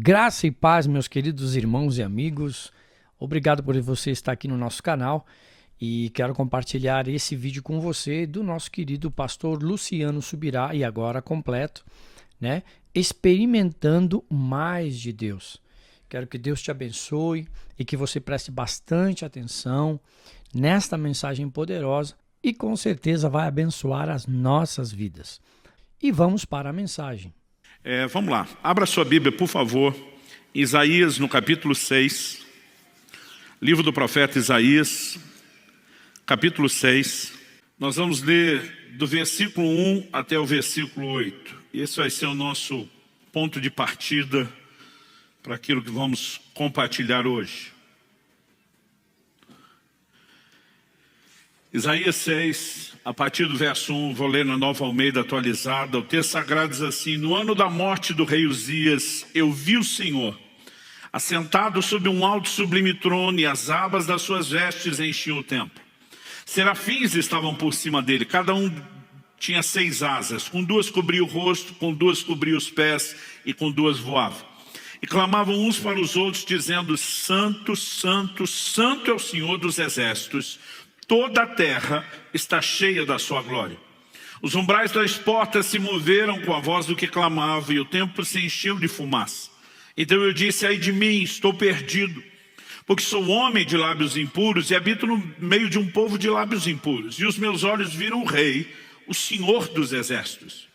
Graça e paz, meus queridos irmãos e amigos. Obrigado por você estar aqui no nosso canal e quero compartilhar esse vídeo com você do nosso querido pastor Luciano Subirá, e agora completo, né? Experimentando mais de Deus. Quero que Deus te abençoe e que você preste bastante atenção nesta mensagem poderosa e com certeza vai abençoar as nossas vidas. E vamos para a mensagem. Vamos lá, abra sua Bíblia, por favor, Isaías no capítulo 6, livro do profeta Isaías, capítulo 6. Nós vamos ler do versículo 1 até o versículo 8. Esse vai ser o nosso ponto de partida para aquilo que vamos compartilhar hoje. Isaías 6, a partir do verso 1, vou ler na Nova Almeida atualizada. O texto sagrado diz assim: no ano da morte do rei Uzias, eu vi o Senhor, assentado sobre um alto e sublime trono, e as abas das suas vestes enchiam o templo. Serafins estavam por cima dele, cada um tinha 6 asas, com 2 cobria o rosto, com 2 cobria os pés, e com 2 voava. E clamavam uns para os outros, dizendo: Santo, Santo, Santo é o Senhor dos exércitos, toda a terra está cheia da sua glória. Os umbrais das portas se moveram com a voz do que clamava, e o templo se encheu de fumaça. Então eu disse: ai de mim, estou perdido, porque sou homem de lábios impuros e habito no meio de um povo de lábios impuros. E os meus olhos viram o Rei, o Senhor dos exércitos.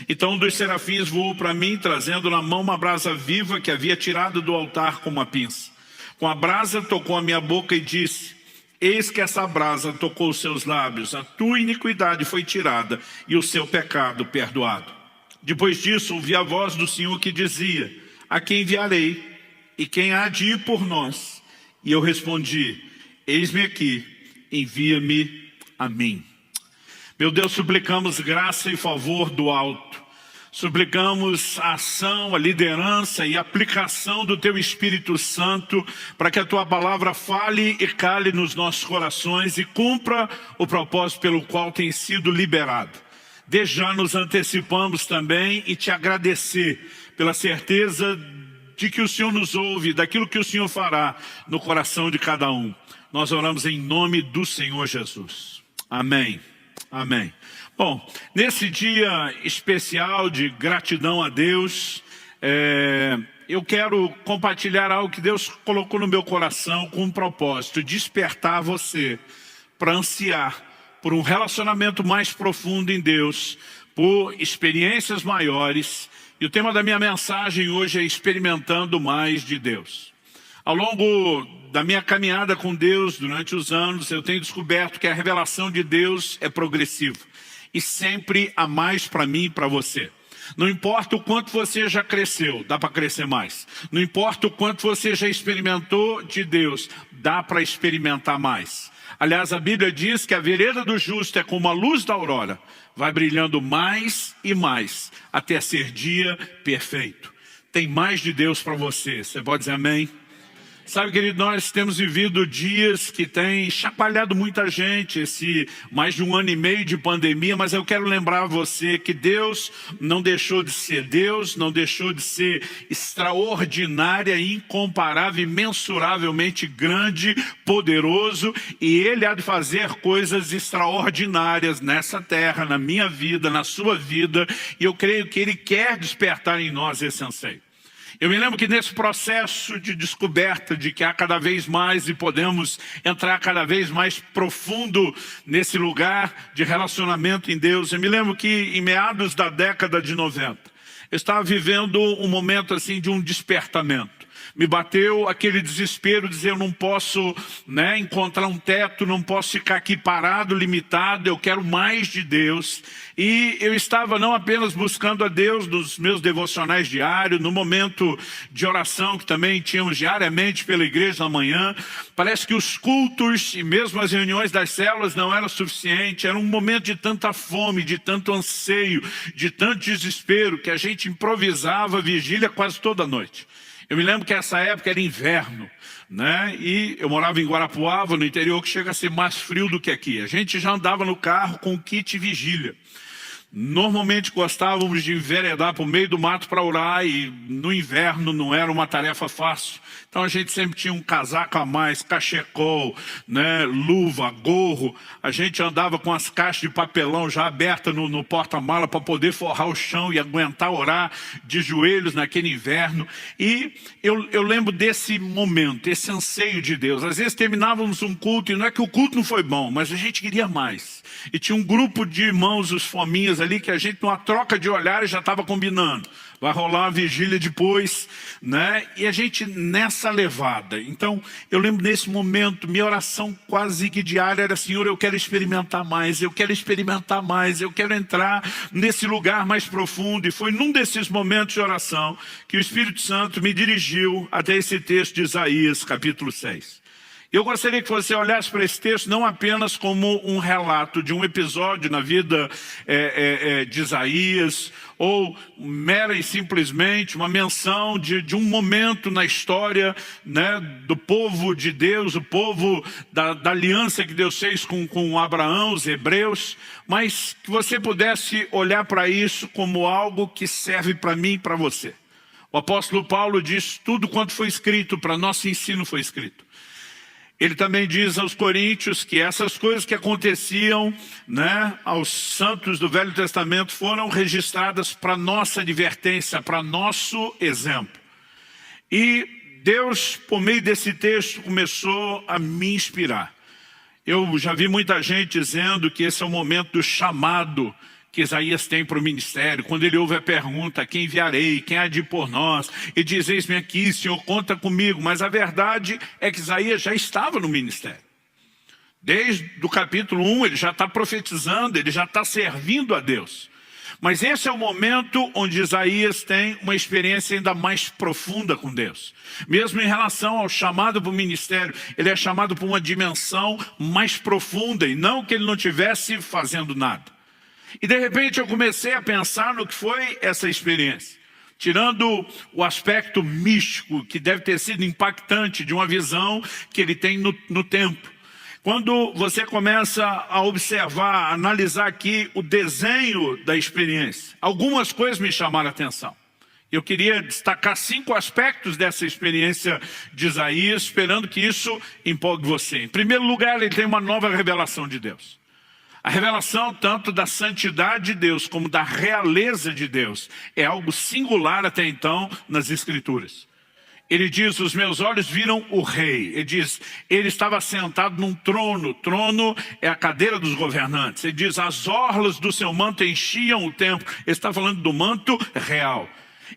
Então um dos serafins voou para mim, trazendo na mão uma brasa viva que havia tirado do altar com uma pinça. Com a brasa tocou a minha boca e disse: eis que essa brasa tocou os seus lábios, a tua iniquidade foi tirada e o seu pecado perdoado. Depois disso ouvi a voz do Senhor que dizia: a quem enviarei? E quem há de ir por nós? E eu respondi: eis-me aqui, envia-me a mim. Meu Deus, suplicamos graça e favor do alto. Suplicamos a ação, a liderança e a aplicação do Teu Espírito Santo para que a Tua palavra fale e cale nos nossos corações e cumpra o propósito pelo qual tem sido liberado. Desde já nos antecipamos também e Te agradecer pela certeza de que o Senhor nos ouve, daquilo que o Senhor fará no coração de cada um. Nós oramos em nome do Senhor Jesus. Amém. Amém. Bom, nesse dia especial de gratidão a Deus, eu quero compartilhar algo que Deus colocou no meu coração com um propósito: despertar você para ansiar por um relacionamento mais profundo em Deus, por experiências maiores. E o tema da minha mensagem hoje é experimentando mais de Deus. Ao longo da minha caminhada com Deus, durante os anos, eu tenho descoberto que a revelação de Deus é progressiva. E sempre há mais para mim e para você. Não importa o quanto você já cresceu, dá para crescer mais. Não importa o quanto você já experimentou de Deus, dá para experimentar mais. Aliás, a Bíblia diz que a vereda do justo é como a luz da aurora. Vai brilhando mais e mais, até ser dia perfeito. Tem mais de Deus para você. Você pode dizer amém? Sabe, querido, nós temos vivido dias que têm chacoalhado muita gente, esse mais de 1 ano e meio de pandemia, mas eu quero lembrar a você que Deus não deixou de ser Deus, não deixou de ser extraordinária, incomparável, imensuravelmente grande, poderoso, e Ele há de fazer coisas extraordinárias nessa terra, na minha vida, na sua vida, e eu creio que Ele quer despertar em nós esse anseio. Eu me lembro que nesse processo de descoberta de que há cada vez mais e podemos entrar cada vez mais profundo nesse lugar de relacionamento em Deus, eu me lembro que em meados da década de 90, eu estava vivendo um momento assim de um despertamento. Me bateu aquele desespero, dizer: eu não posso encontrar um teto, não posso ficar aqui parado, limitado, eu quero mais de Deus. E eu estava não apenas buscando a Deus nos meus devocionais diários, no momento de oração que também tínhamos diariamente pela igreja na manhã. Parece que os cultos e mesmo as reuniões das células não eram suficientes, era um momento de tanta fome, de tanto anseio, de tanto desespero, que a gente improvisava vigília quase toda noite. Eu me lembro que essa época era inverno, e eu morava em Guarapuava, no interior, que chega a ser mais frio do que aqui. A gente já andava no carro com o kit vigília. Normalmente gostávamos de enveredar para o meio do mato para orar e no inverno não era uma tarefa fácil. Então a gente sempre tinha um casaco a mais, cachecol, né, luva, gorro. A gente andava com as caixas de papelão já abertas no porta-mala para poder forrar o chão e aguentar orar de joelhos naquele inverno. E eu lembro desse momento, esse anseio de Deus. Às vezes terminávamos um culto e não é que o culto não foi bom, mas a gente queria mais. E tinha um grupo de irmãos, os fominhas ali, que a gente, numa troca de olhares, já estava combinando. Vai rolar uma vigília depois, né? E a gente nessa levada. Então, eu lembro nesse momento, minha oração quase que diária era: Senhor, eu quero experimentar mais, eu quero experimentar mais, eu quero entrar nesse lugar mais profundo. E foi num desses momentos de oração que o Espírito Santo me dirigiu até esse texto de Isaías, capítulo 6. Eu gostaria que você olhasse para esse texto não apenas como um relato de um episódio na vida de Isaías, ou mera e simplesmente uma menção de um momento na história, né, do povo de Deus, o povo da aliança que Deus fez com Abraão, os hebreus, mas que você pudesse olhar para isso como algo que serve para mim e para você. O apóstolo Paulo diz: tudo quanto foi escrito para nosso ensino foi escrito. Ele também diz aos coríntios que essas coisas que aconteciam, né, aos santos do Velho Testamento foram registradas para nossa advertência, para nosso exemplo. E Deus, por meio desse texto, começou a me inspirar. Eu já vi muita gente dizendo que esse é o momento do chamado que Isaías tem para o ministério, quando ele ouve a pergunta: quem enviarei, quem há de ir por nós? E diz: eis-me aqui, Senhor, conta comigo. Mas a verdade é que Isaías já estava no ministério. Desde o capítulo 1 ele já está profetizando, ele já está servindo a Deus. Mas esse é o momento onde Isaías tem uma experiência ainda mais profunda com Deus. Mesmo em relação ao chamado para o ministério, ele é chamado para uma dimensão mais profunda, e não que ele não estivesse fazendo nada. E de repente eu comecei a pensar no que foi essa experiência. Tirando o aspecto místico, que deve ter sido impactante, de uma visão que ele tem no templo. Quando você começa a observar, a analisar aqui o desenho da experiência, algumas coisas me chamaram a atenção. Eu queria destacar 5 aspectos dessa experiência de Isaías, esperando que isso empolgue você. Em primeiro lugar, ele tem uma nova revelação de Deus. A revelação tanto da santidade de Deus como da realeza de Deus é algo singular até então nas Escrituras. Ele diz: os meus olhos viram o rei. Ele diz: ele estava sentado num trono. Trono é a cadeira dos governantes. Ele diz: as orlas do seu manto enchiam o templo. Ele está falando do manto real.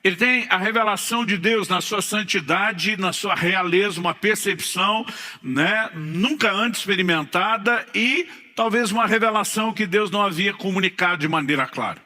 Ele tem a revelação de Deus na sua santidade, na sua realeza, uma percepção, né, nunca antes experimentada, e talvez uma revelação que Deus não havia comunicado de maneira clara.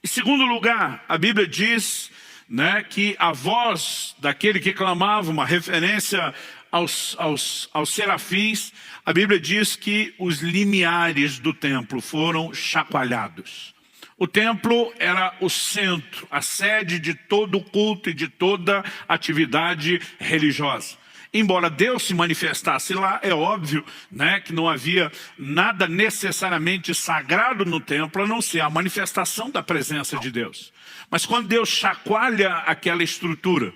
Em segundo lugar, a Bíblia diz, né, que a voz daquele que clamava, uma referência aos serafins, a Bíblia diz que os limiares do templo foram chacoalhados. O templo era o centro, a sede de todo o culto e de toda atividade religiosa. Embora Deus se manifestasse lá, é óbvio, né, que não havia nada necessariamente sagrado no templo, a não ser a manifestação da presença de Deus. Mas quando Deus chacoalha aquela estrutura,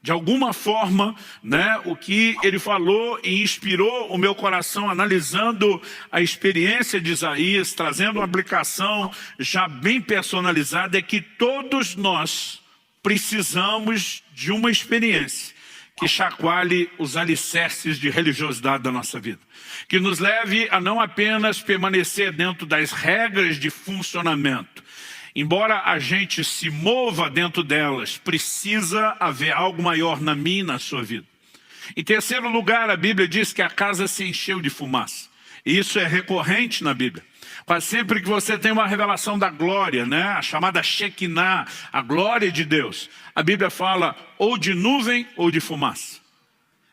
de alguma forma, né, o que ele falou e inspirou o meu coração analisando a experiência de Isaías, trazendo uma aplicação já bem personalizada, é que todos nós precisamos de uma experiência que chacoalhe os alicerces de religiosidade da nossa vida. Que nos leve a não apenas permanecer dentro das regras de funcionamento. Embora a gente se mova dentro delas, precisa haver algo maior na minha e na sua vida. Em terceiro lugar, a Bíblia diz que a casa se encheu de fumaça. E isso é recorrente na Bíblia. Quase sempre que você tem uma revelação da glória, né, a chamada Shekinah, a glória de Deus, a Bíblia fala ou de nuvem ou de fumaça.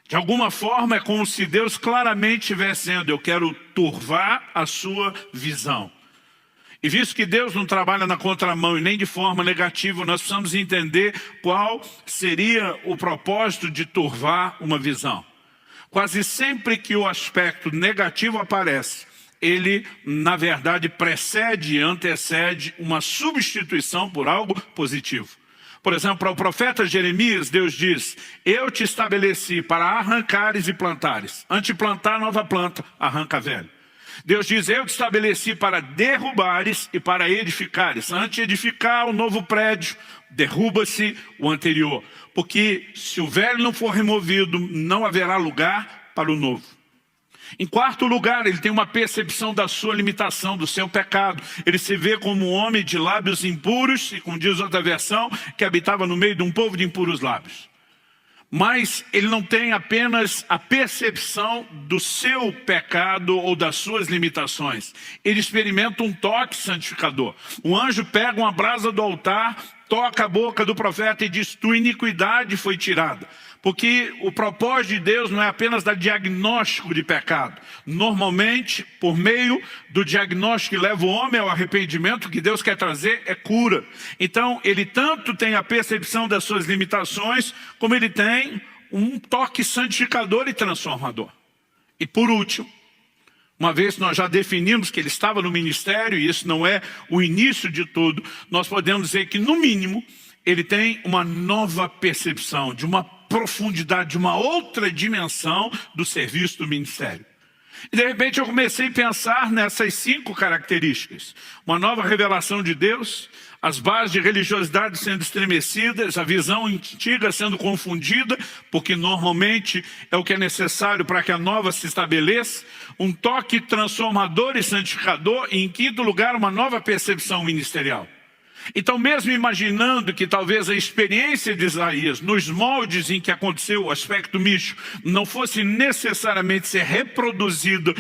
De alguma forma é como se Deus claramente estivesse dizendo: eu quero turvar a sua visão. E visto que Deus não trabalha na contramão e nem de forma negativa, nós precisamos entender qual seria o propósito de turvar uma visão. Quase sempre que o aspecto negativo aparece, ele, na verdade, precede e antecede uma substituição por algo positivo. Por exemplo, para o profeta Jeremias, Deus diz: eu te estabeleci para arrancares e plantares. Antes de plantar nova planta, arranca velho. Deus diz: eu te estabeleci para derrubares e para edificares. Antes de edificar um novo prédio, derruba-se o anterior. Porque se o velho não for removido, não haverá lugar para o novo. Em quarto lugar, ele tem uma percepção da sua limitação, do seu pecado. Ele se vê como um homem de lábios impuros, e como diz outra versão, que habitava no meio de um povo de impuros lábios. Mas ele não tem apenas a percepção do seu pecado ou das suas limitações. Ele experimenta um toque santificador. O anjo pega uma brasa do altar, toca a boca do profeta e diz: tua iniquidade foi tirada. Porque o propósito de Deus não é apenas dar diagnóstico de pecado. Normalmente, por meio do diagnóstico que leva o homem ao arrependimento, o que Deus quer trazer é cura. Então, ele tanto tem a percepção das suas limitações, como ele tem um toque santificador e transformador. E por último, uma vez que nós já definimos que ele estava no ministério, e isso não é o início de tudo, nós podemos dizer que, no mínimo, ele tem uma nova percepção, de uma profundidade, de uma outra dimensão do serviço do ministério. E de repente eu comecei a pensar nessas 5 características. Uma nova revelação de Deus, as bases de religiosidade sendo estremecidas, a visão antiga sendo confundida, porque normalmente é o que é necessário para que a nova se estabeleça, um toque transformador e santificador, e em quinto lugar, uma nova percepção ministerial. Então, mesmo imaginando que talvez a experiência de Isaías, nos moldes em que aconteceu o aspecto místico, não fosse necessariamente ser reproduzida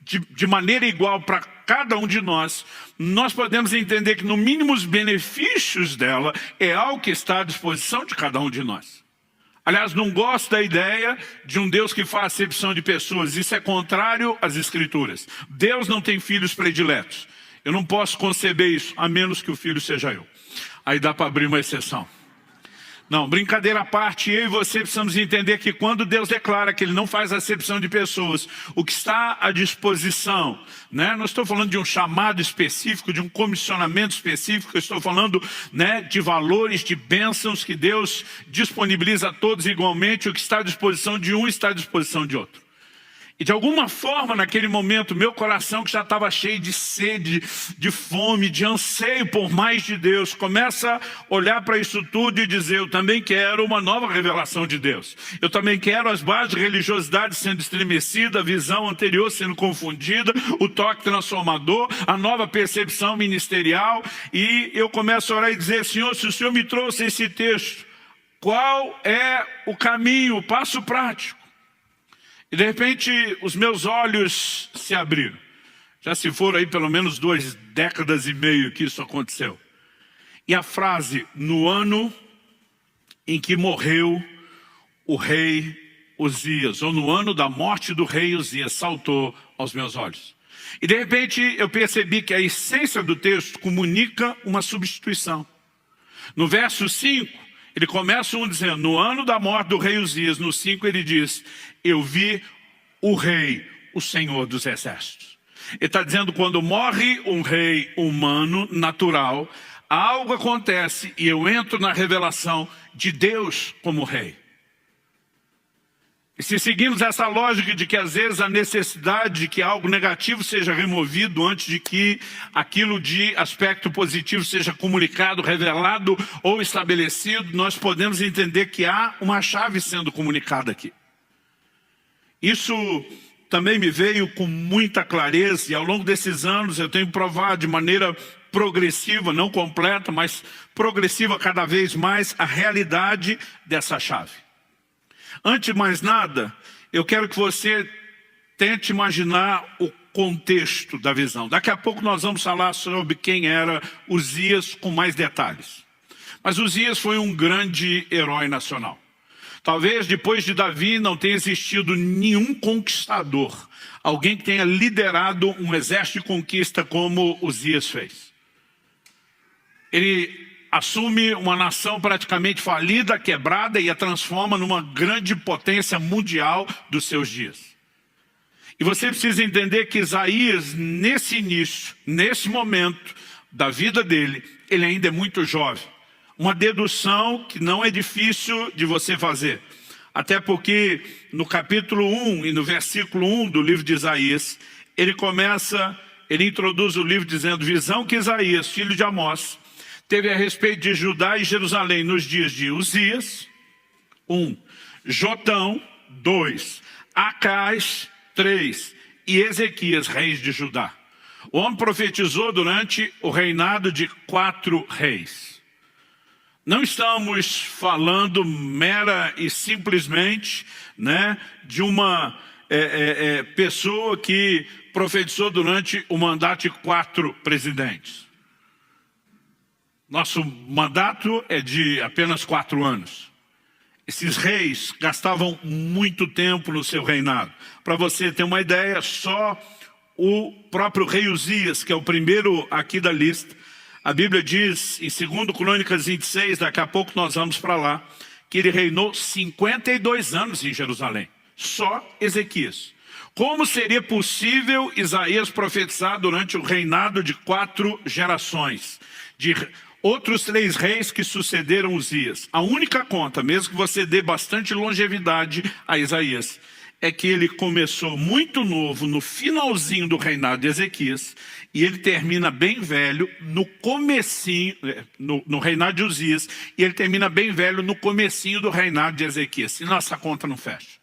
de maneira igual para cada um de nós, nós podemos entender que, no mínimo, os benefícios dela é algo que está à disposição de cada um de nós. Aliás, não gosto da ideia de um Deus que faz acepção de pessoas. Isso é contrário às Escrituras. Deus não tem filhos prediletos. Eu não posso conceber isso, a menos que o filho seja eu. Aí dá para abrir uma exceção. Não, brincadeira à parte, eu e você precisamos entender que quando Deus declara que Ele não faz acepção de pessoas, o que está à disposição, né? Não estou falando de um chamado específico, de um comissionamento específico, eu estou falando, né, de valores, de bênçãos que Deus disponibiliza a todos igualmente. O que está à disposição de um está à disposição de outro. E de alguma forma, naquele momento, meu coração, que já estava cheio de sede, de fome, de anseio por mais de Deus, começa a olhar para isso tudo e dizer: eu também quero uma nova revelação de Deus. Eu também quero as bases de religiosidade sendo estremecida, a visão anterior sendo confundida, o toque transformador, a nova percepção ministerial. E eu começo a orar e dizer: Senhor, se o Senhor me trouxe esse texto, qual é o caminho, o passo prático? E de repente os meus olhos se abriram. Já se foram aí pelo menos 2 décadas e meia que isso aconteceu. E a frase: no ano em que morreu o rei Uzias, ou no ano da morte do rei Uzias, saltou aos meus olhos. E de repente eu percebi que a essência do texto comunica uma substituição. No verso 5, ele começa dizendo: no ano da morte do rei Uzias. No 5 ele diz: eu vi o rei, o Senhor dos exércitos. Ele está dizendo, quando morre um rei humano, natural, algo acontece e eu entro na revelação de Deus como rei. E se seguimos essa lógica de que às vezes a necessidade de que algo negativo seja removido antes de que aquilo de aspecto positivo seja comunicado, revelado ou estabelecido, nós podemos entender que há uma chave sendo comunicada aqui. Isso também me veio com muita clareza, e ao longo desses anos eu tenho provado de maneira progressiva, não completa, mas progressiva cada vez mais, a realidade dessa chave. Antes de mais nada, eu quero que você tente imaginar o contexto da visão. Daqui a pouco nós vamos falar sobre quem era Uzias com mais detalhes. Mas Uzias foi um grande herói nacional. Talvez depois de Davi não tenha existido nenhum conquistador, alguém que tenha liderado um exército de conquista como Uzias fez. Ele assume uma nação praticamente falida, quebrada, e a transforma numa grande potência mundial dos seus dias. E você precisa entender que Isaías, nesse início, nesse momento da vida dele, ele ainda é muito jovem. Uma dedução que não é difícil de você fazer. Até porque no capítulo 1 e no versículo 1 do livro de Isaías, ele introduz o livro dizendo: visão que Isaías, filho de Amós, teve a respeito de Judá e Jerusalém nos dias de Uzias, 1, Jotão, 2, Acais, 3, e Ezequias, reis de Judá. O homem profetizou durante o reinado de 4 reis. Não estamos falando mera e simplesmente, de uma pessoa que profetizou durante o mandato de 4 presidentes. Nosso mandato é de apenas 4 anos. Esses reis gastavam muito tempo no seu reinado. Para você ter uma ideia, só o próprio rei Uzias, que é o primeiro aqui da lista, a Bíblia diz, em 2 Crônicas 26, daqui a pouco nós vamos para lá, que ele reinou 52 anos em Jerusalém. Só Ezequias. Como seria possível Isaías profetizar durante o reinado de 4 gerações? De outros 3 reis que sucederam Uzias. A única conta, mesmo que você dê bastante longevidade a Isaías, é que ele começou muito novo no finalzinho do reinado de Ezequias e ele termina bem velho no comecinho, no reinado de Uzias, e ele termina bem velho no comecinho do reinado de Ezequias. Senão essa conta não fecha.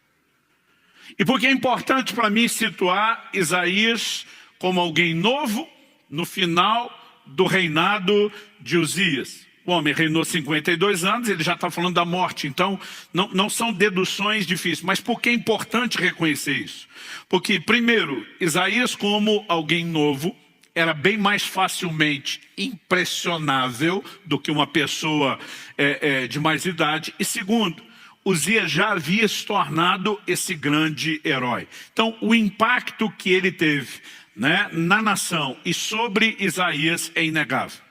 E por que é importante para mim situar Isaías como alguém novo no final do reinado de Uzias? O homem reinou 52 anos, ele já está falando da morte. Então, não são deduções difíceis. Mas por que é importante reconhecer isso? Porque, primeiro, Isaías, como alguém novo, era bem mais facilmente impressionável do que uma pessoa de mais idade. E segundo, Uzias já havia se tornado esse grande herói. Então, o impacto que ele teve, na nação e sobre Isaías é inegável.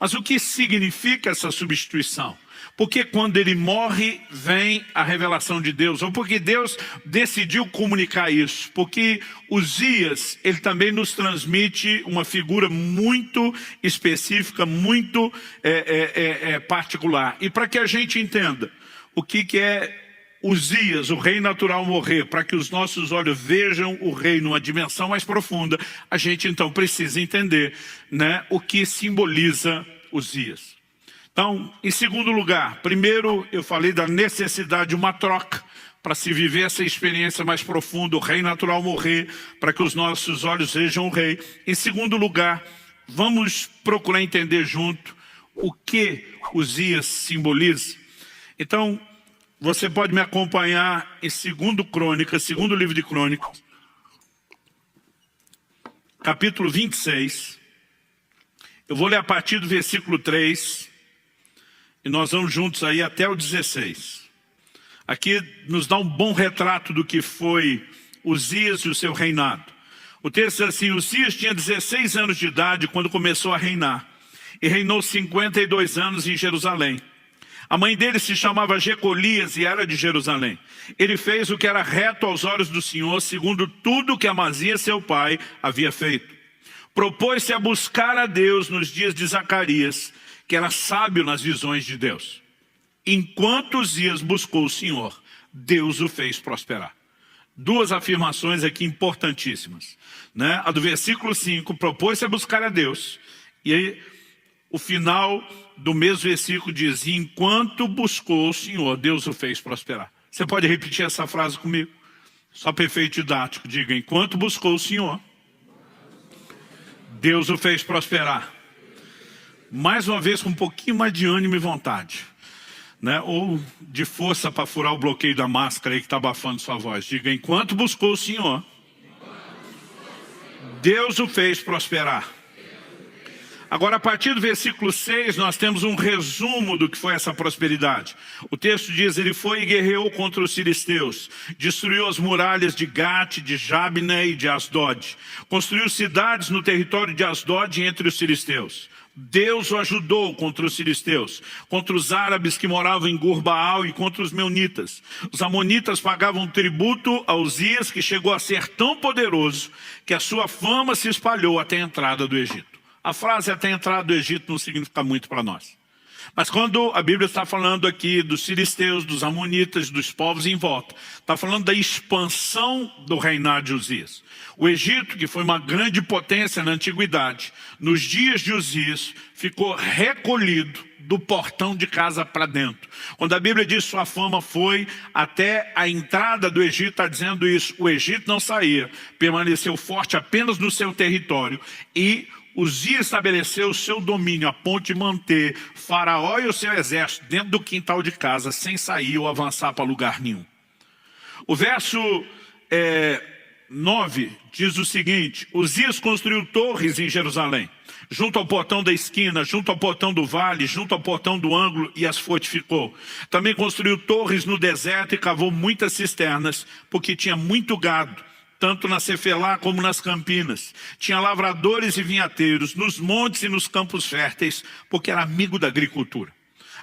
Mas o que significa essa substituição? Porque quando ele morre, vem a revelação de Deus. Ou porque Deus decidiu comunicar isso. Porque Uzias, ele também nos transmite uma figura muito específica, muito particular. E para que a gente entenda o que é Uzias, o rei natural, morrer, para que os nossos olhos vejam o rei numa dimensão mais profunda, a gente então precisa entender, o que simboliza Uzias. Então, em segundo lugar, primeiro eu falei da necessidade de uma troca, para se viver essa experiência mais profunda, o rei natural morrer, para que os nossos olhos vejam o rei. Em segundo lugar, vamos procurar entender junto o que Uzias simboliza. Então, você pode me acompanhar em 2 Crônicas, segundo livro de Crônicas, capítulo 26. Eu vou ler a partir do versículo 3, e nós vamos juntos aí até o 16. Aqui nos dá um bom retrato do que foi Uzias e o seu reinado. O texto diz assim: Uzias tinha 16 anos de idade quando começou a reinar, e reinou 52 anos em Jerusalém. A mãe dele se chamava Jecolias e era de Jerusalém. Ele fez o que era reto aos olhos do Senhor, segundo tudo que Amazias, seu pai, havia feito. Propôs-se a buscar a Deus nos dias de Zacarias, que era sábio nas visões de Deus. Enquanto Uzias buscou o Senhor, Deus o fez prosperar. 2 afirmações aqui importantíssimas. A do versículo 5, propôs-se a buscar a Deus. E aí, o final do mesmo versículo diz: enquanto buscou o Senhor, Deus o fez prosperar. Você pode repetir essa frase comigo? Só para efeito didático, diga: enquanto buscou o Senhor, Deus o fez prosperar. Mais uma vez, com um pouquinho mais de ânimo e vontade, ou de força para furar o bloqueio da máscara aí que está abafando sua voz. Diga: enquanto buscou o Senhor, Deus o fez prosperar. Agora, a partir do versículo 6, nós temos um resumo do que foi essa prosperidade. O texto diz: ele foi e guerreou contra os filisteus, destruiu as muralhas de Gate, de Jabne e de Asdod. Construiu cidades no território de Asdod entre os filisteus. Deus o ajudou contra os filisteus, contra os árabes que moravam em Gur-Baal e contra os meunitas. Os amonitas pagavam tributo a Uzias, que chegou a ser tão poderoso que a sua fama se espalhou até a entrada do Egito. A frase até a entrada do Egito não significa muito para nós. Mas quando a Bíblia está falando aqui dos filisteus, dos amonitas, dos povos em volta, está falando da expansão do reinado de Uzias. O Egito, que foi uma grande potência na antiguidade, nos dias de Uzias, ficou recolhido do portão de casa para dentro. Quando a Bíblia diz que sua fama foi até a entrada do Egito, está dizendo isso. O Egito não saía, permaneceu forte apenas no seu território e Uzias estabeleceu o seu domínio a ponto de manter Faraó e o seu exército dentro do quintal de casa, sem sair ou avançar para lugar nenhum. O verso 9 diz o seguinte: Uzias construiu torres em Jerusalém, junto ao portão da esquina, junto ao portão do vale, junto ao portão do ângulo, e as fortificou. Também construiu torres no deserto e cavou muitas cisternas, porque tinha muito gado, tanto na Cefelá como nas campinas. Tinha lavradores e vinhateiros nos montes e nos campos férteis, porque era amigo da agricultura.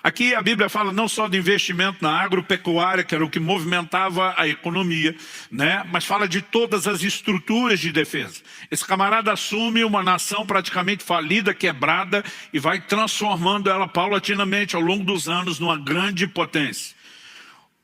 Aqui a Bíblia fala não só do investimento na agropecuária, que era o que movimentava a economia, né? Mas fala de todas as estruturas de defesa. Esse camarada assume uma nação praticamente falida, quebrada, e vai transformando ela paulatinamente ao longo dos anos numa grande potência.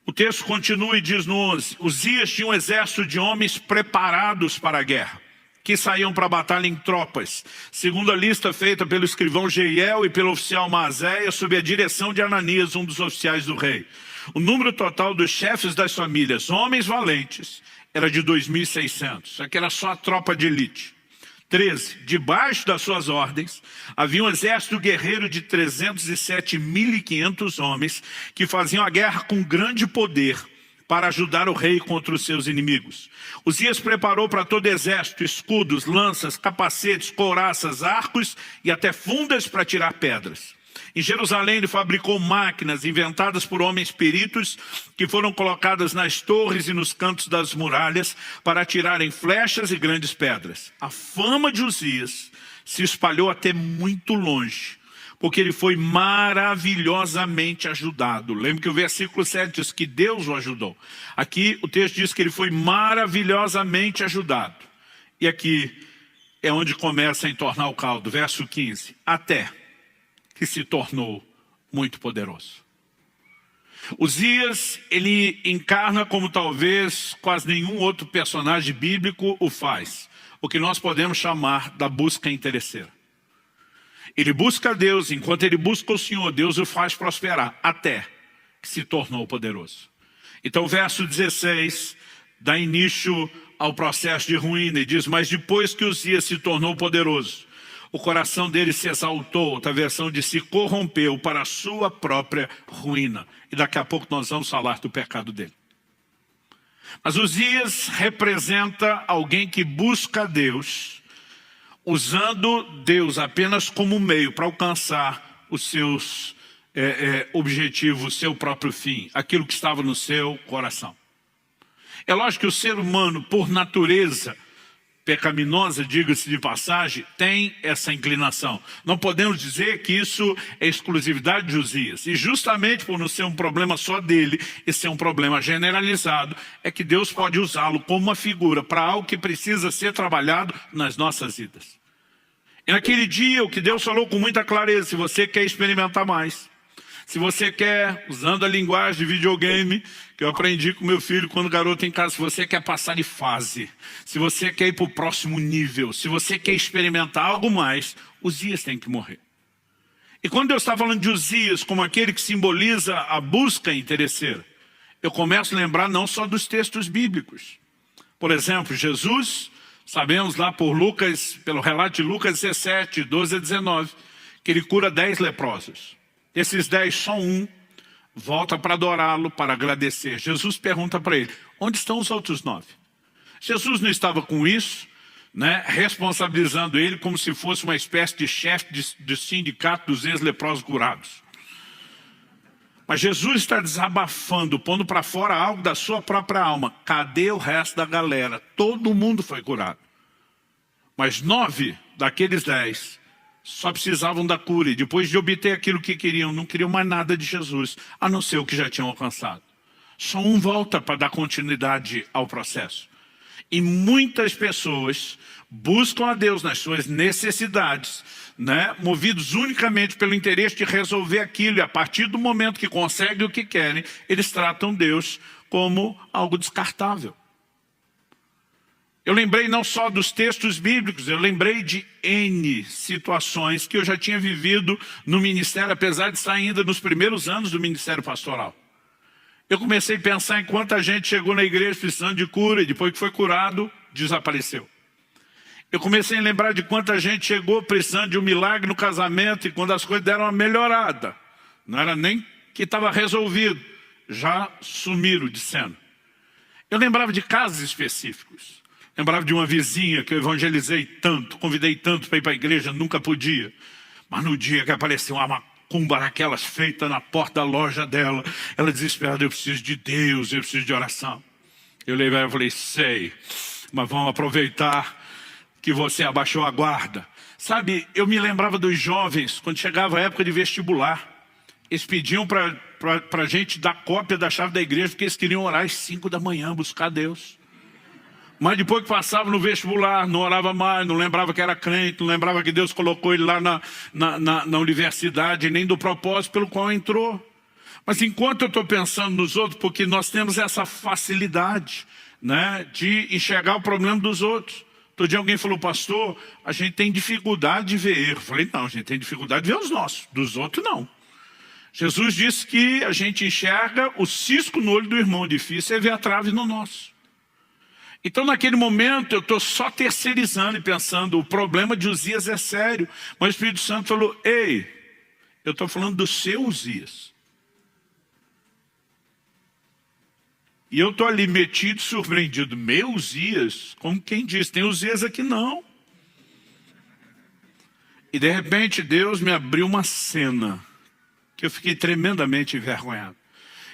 O texto continua e diz no 11, Uzias tinha um exército de homens preparados para a guerra, que saíam para a batalha em tropas, segundo a lista feita pelo escrivão Jeiel e pelo oficial Maazéia, sob a direção de Ananias, um dos oficiais do rei. O número total dos chefes das famílias, homens valentes, era de 2.600. Isso aqui era só a tropa de elite. 13. Debaixo das suas ordens, havia um exército guerreiro de 307.500 homens que faziam a guerra com grande poder para ajudar o rei contra os seus inimigos. Uzias preparou para todo exército escudos, lanças, capacetes, couraças, arcos e até fundas para tirar pedras. Em Jerusalém ele fabricou máquinas inventadas por homens peritos que foram colocadas nas torres e nos cantos das muralhas para atirarem flechas e grandes pedras. A fama de Uzias se espalhou até muito longe, porque ele foi maravilhosamente ajudado. Lembra que o versículo 7 diz que Deus o ajudou. Aqui o texto diz que ele foi maravilhosamente ajudado. E aqui é onde começa a entornar o caldo. Verso 15. Até que se tornou muito poderoso. Uzias, ele encarna como talvez quase nenhum outro personagem bíblico o faz. O que nós podemos chamar da busca interesseira. Ele busca a Deus, enquanto ele busca o Senhor, Deus o faz prosperar, até que se tornou poderoso. Então o verso 16 dá início ao processo de ruína e diz, mas depois que Uzias se tornou poderoso, o coração dele se exaltou, outra versão diz, se corrompeu para a sua própria ruína. E daqui a pouco nós vamos falar do pecado dele. Mas Uzias representa alguém que busca Deus, usando Deus apenas como meio para alcançar os seus objetivos, o seu próprio fim, aquilo que estava no seu coração. É lógico que o ser humano, por natureza pecaminosa, diga-se de passagem, tem essa inclinação. Não podemos dizer que isso é exclusividade de Uzias. E justamente por não ser um problema só dele, e ser um problema generalizado, é que Deus pode usá-lo como uma figura para algo que precisa ser trabalhado nas nossas vidas. E naquele dia, o que Deus falou com muita clareza, se você quer experimentar mais, se você quer, usando a linguagem de videogame, que eu aprendi com meu filho quando garoto em casa, se você quer passar de fase, se você quer ir para o próximo nível, se você quer experimentar algo mais, Uzias tem que morrer. E quando Deus está falando de Uzias como aquele que simboliza a busca interesseira, eu começo a lembrar não só dos textos bíblicos. Por exemplo, Jesus, sabemos lá por Lucas, pelo relato de Lucas 17, 12 a 19, que ele cura 10 leprosos. Esses 10, só um volta para adorá-lo, para agradecer. Jesus pergunta para ele, onde estão os outros 9? Jesus não estava com isso, né, responsabilizando ele como se fosse uma espécie de chefe de sindicato dos ex-leprosos curados. Mas Jesus está desabafando, pondo para fora algo da sua própria alma. Cadê o resto da galera? Todo mundo foi curado. Mas 9 daqueles 10 só precisavam da cura. E depois de obter aquilo que queriam, não queriam mais nada de Jesus, a não ser o que já tinham alcançado. Só um volta para dar continuidade ao processo. E muitas pessoas buscam a Deus nas suas necessidades, né? Movidos unicamente pelo interesse de resolver aquilo. E a partir do momento que conseguem o que querem, eles tratam Deus como algo descartável. Eu lembrei não só dos textos bíblicos, eu lembrei de N situações que eu já tinha vivido no ministério, apesar de estar ainda nos primeiros anos do ministério pastoral. Eu comecei a pensar em quanta gente chegou na igreja precisando de cura e depois que foi curado, desapareceu. Eu comecei a lembrar de quanta gente chegou precisando de um milagre no casamento e quando as coisas deram uma melhorada, não era nem que estava resolvido, já sumiram de cena. Eu lembrava de casos específicos. Lembrava de uma vizinha que eu evangelizei tanto, convidei tanto para ir para a igreja, nunca podia. Mas no dia que apareceu uma macumba daquelas feita na porta da loja dela, ela desesperada, eu preciso de Deus, eu preciso de oração. Eu levei e falei, sei, mas vamos aproveitar que você abaixou a guarda. Sabe, eu me lembrava dos jovens, quando chegava a época de vestibular, eles pediam para a gente dar cópia da chave da igreja, porque eles queriam orar às 5 da manhã, buscar Deus. Mas depois que passava no vestibular, não orava mais, não lembrava que era crente, não lembrava que Deus colocou ele lá na universidade, nem do propósito pelo qual entrou. Mas enquanto eu estou pensando nos outros, porque nós temos essa facilidade, né, de enxergar o problema dos outros. Todo dia alguém falou, pastor, a gente tem dificuldade de ver erro. Eu falei, não, a gente tem dificuldade de ver os nossos, dos outros não. Jesus disse que a gente enxerga o cisco no olho do irmão, difícil é ver a trave no nosso. Então naquele momento eu estou só terceirizando e pensando, o problema de Uzias é sério. Mas o Espírito Santo falou, ei, eu estou falando do seu Uzias. E eu estou ali metido, surpreendido, meu Uzias, como quem diz, tem Uzias aqui não. E de repente Deus me abriu uma cena, que eu fiquei tremendamente envergonhado.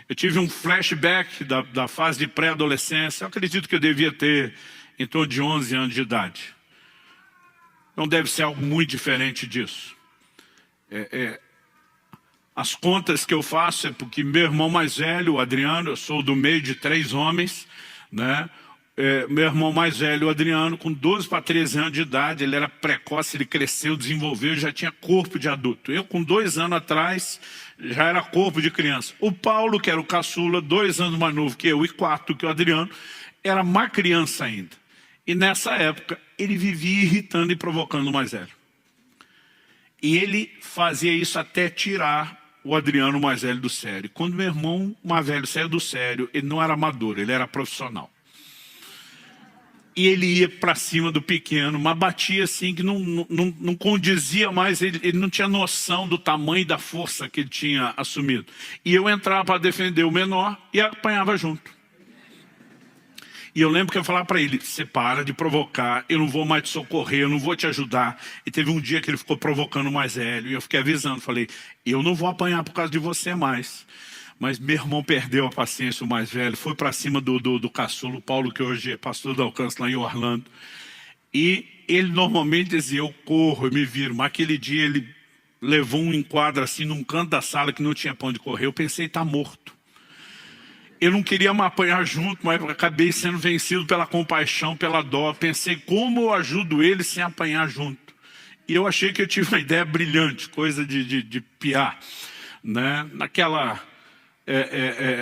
Eu tive um flashback da fase de pré-adolescência. Eu acredito que eu devia ter em torno de 11 anos de idade. Não deve ser algo muito diferente disso. As contas que eu faço é porque meu irmão mais velho, o Adriano, eu sou do meio de 3 homens, né? Meu irmão mais velho, o Adriano, com 12 para 13 anos de idade, ele era precoce, ele cresceu, desenvolveu, já tinha corpo de adulto. Eu, com 2 anos atrás, já era corpo de criança. O Paulo, que era o caçula, 2 anos mais novo que eu e 4 que o Adriano, era uma criança ainda. E nessa época, ele vivia irritando e provocando o mais velho. E ele fazia isso até tirar o Adriano mais velho do sério. Quando meu irmão mais velho saiu do sério, ele não era amador, ele era profissional. E ele ia para cima do pequeno, mas batia assim que não condizia mais, ele não tinha noção do tamanho e da força que ele tinha assumido. E eu entrava para defender o menor e apanhava junto. E eu lembro que eu falava para ele, você para de provocar, eu não vou mais te socorrer, eu não vou te ajudar. E teve um dia que ele ficou provocando o mais velho, e eu fiquei avisando, falei, eu não vou apanhar por causa de você mais. Mas meu irmão perdeu a paciência, o mais velho, foi para cima do caçulo, Paulo, que hoje é pastor do Alcance lá em Orlando. E ele normalmente dizia, eu corro, eu me viro. Mas aquele dia ele levou um enquadro assim num canto da sala que não tinha pra onde correr. Eu pensei, está morto. Eu não queria me apanhar junto, mas acabei sendo vencido pela compaixão, pela dó. Pensei, como eu ajudo ele sem apanhar junto? E eu achei que eu tive uma ideia brilhante, coisa de piar, né?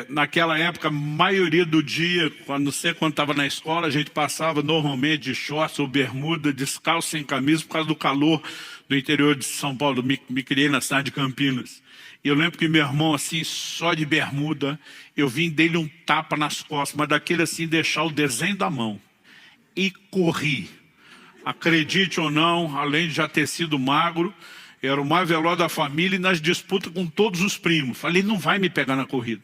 Naquela época, a maioria do dia, não sei quando estava na escola, a gente passava normalmente de shorts ou bermuda, descalço, sem camisa, por causa do calor do interior de São Paulo. Me criei na cidade de Campinas. E eu lembro que meu irmão, assim, só de bermuda, eu vim dele um tapa nas costas, mas daquele assim, deixar o desenho da mão. E corri. Acredite ou não, além de já ter sido magro, era o mais veloz da família e nas disputas com todos os primos. Falei, não vai me pegar na corrida.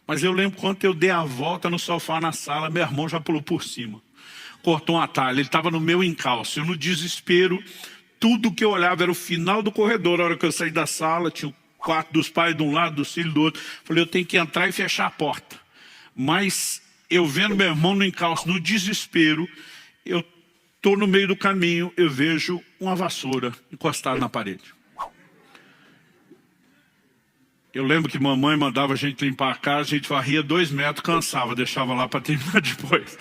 Mas eu lembro quando eu dei a volta no sofá na sala, meu irmão já pulou por cima. Cortou um atalho, ele estava no meu encalço. Eu no desespero, tudo que eu olhava era o final do corredor. A hora que eu saí da sala, tinha o quarto dos pais de um lado, dos filhos do outro. Falei, eu tenho que entrar e fechar a porta. Mas eu vendo meu irmão no encalço, no desespero, eu Estou no meio do caminho, eu vejo uma vassoura encostada na parede. Eu lembro que mamãe mandava a gente limpar a casa, a gente varria 2 metros, cansava, deixava lá para terminar depois.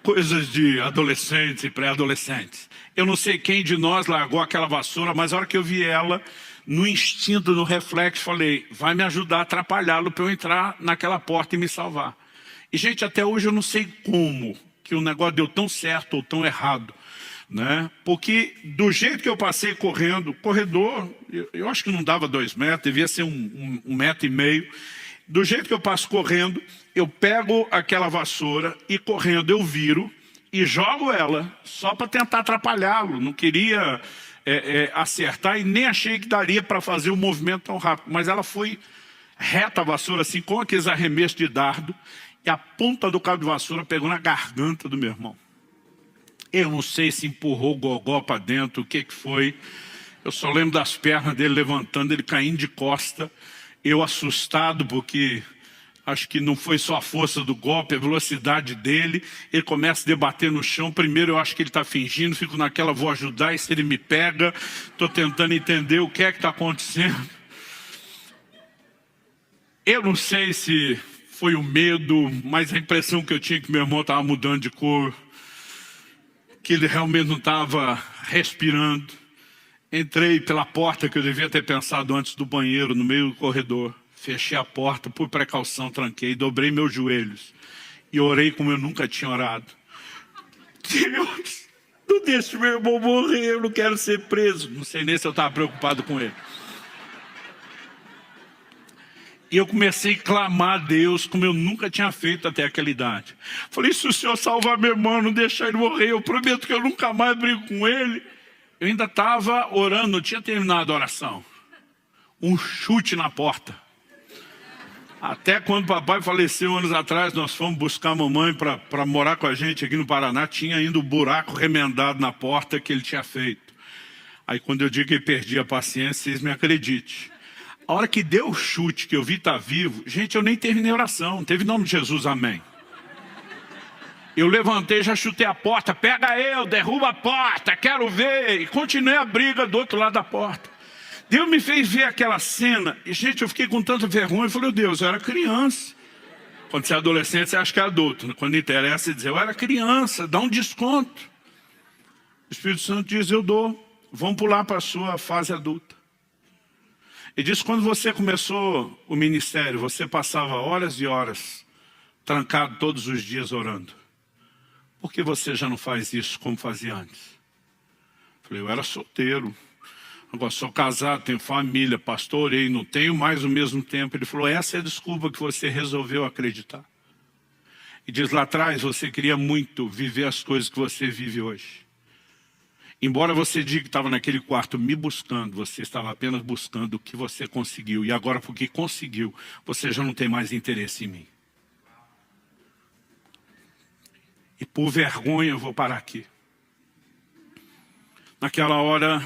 Coisas de adolescentes e pré-adolescentes. Eu não sei quem de nós largou aquela vassoura, mas a hora que eu vi ela, no instinto, no reflexo, falei, vai me ajudar a atrapalhá-lo para eu entrar naquela porta e me salvar. E, gente, até hoje eu não sei como que o negócio deu tão certo ou tão errado, né? Porque do jeito que eu passei correndo, corredor, eu acho que não dava 2 metros, devia ser 1,5 metro. Do jeito que eu passo correndo, eu pego aquela vassoura e correndo eu viro e jogo ela só para tentar atrapalhá-lo. Não queria acertar e nem achei que daria para fazer um movimento tão rápido. Mas ela foi reta a vassoura, assim, com aqueles arremessos de dardo, e a ponta do cabo de vassoura pegou na garganta do meu irmão. Eu não sei se empurrou o gogó para dentro, o que foi. Eu só lembro das pernas dele levantando, ele caindo de costa. Eu assustado, porque acho que não foi só a força do golpe, a velocidade dele. Ele começa a debater no chão. Primeiro eu acho que ele está fingindo, fico naquela, vou ajudar, e se ele me pega, estou tentando entender o que é que está acontecendo. Eu não sei se foi o medo, mas a impressão que eu tinha que meu irmão estava mudando de cor, que ele realmente não estava respirando. Entrei pela porta que eu devia ter pensado antes do banheiro, no meio do corredor. Fechei a porta, por precaução, tranquei, dobrei meus joelhos e orei como eu nunca tinha orado. Deus, não deixe meu irmão morrer, eu não quero ser preso. Não sei nem se eu estava preocupado com ele. E eu comecei a clamar a Deus como eu nunca tinha feito até aquela idade. Falei, se o Senhor salvar meu irmão, não deixar ele morrer, eu prometo que eu nunca mais brigo com ele. Eu ainda estava orando, não tinha terminado a oração. Um chute na porta. Até quando papai faleceu anos atrás, nós fomos buscar a mamãe para morar com a gente aqui no Paraná, tinha ainda um buraco remendado na porta que ele tinha feito. Aí quando eu digo que ele perdia a paciência, vocês me acreditem. A hora que deu o chute, que eu vi estar vivo, gente, eu nem terminei a oração, não teve nome de Jesus, amém. Eu levantei, já chutei a porta, pega eu, derruba a porta, quero ver. E continuei a briga do outro lado da porta. Deus me fez ver aquela cena, e gente, eu fiquei com tanta vergonha, eu falei, Deus, eu era criança. Quando você é adolescente, você acha que é adulto. Quando interessa, você diz, eu era criança, dá um desconto. O Espírito Santo diz, eu dou, vamos pular para a sua fase adulta. E diz, quando você começou o ministério, você passava horas e horas, trancado todos os dias orando. Por que você já não faz isso como fazia antes? Falei, eu era solteiro. Agora sou casado, tenho família, pastorei, não tenho mais o mesmo tempo. Ele falou, essa é a desculpa que você resolveu acreditar. E diz, lá atrás você queria muito viver as coisas que você vive hoje. Embora você diga que estava naquele quarto me buscando, você estava apenas buscando o que você conseguiu. E agora, porque conseguiu, você já não tem mais interesse em mim. E por vergonha eu vou parar aqui. Naquela hora,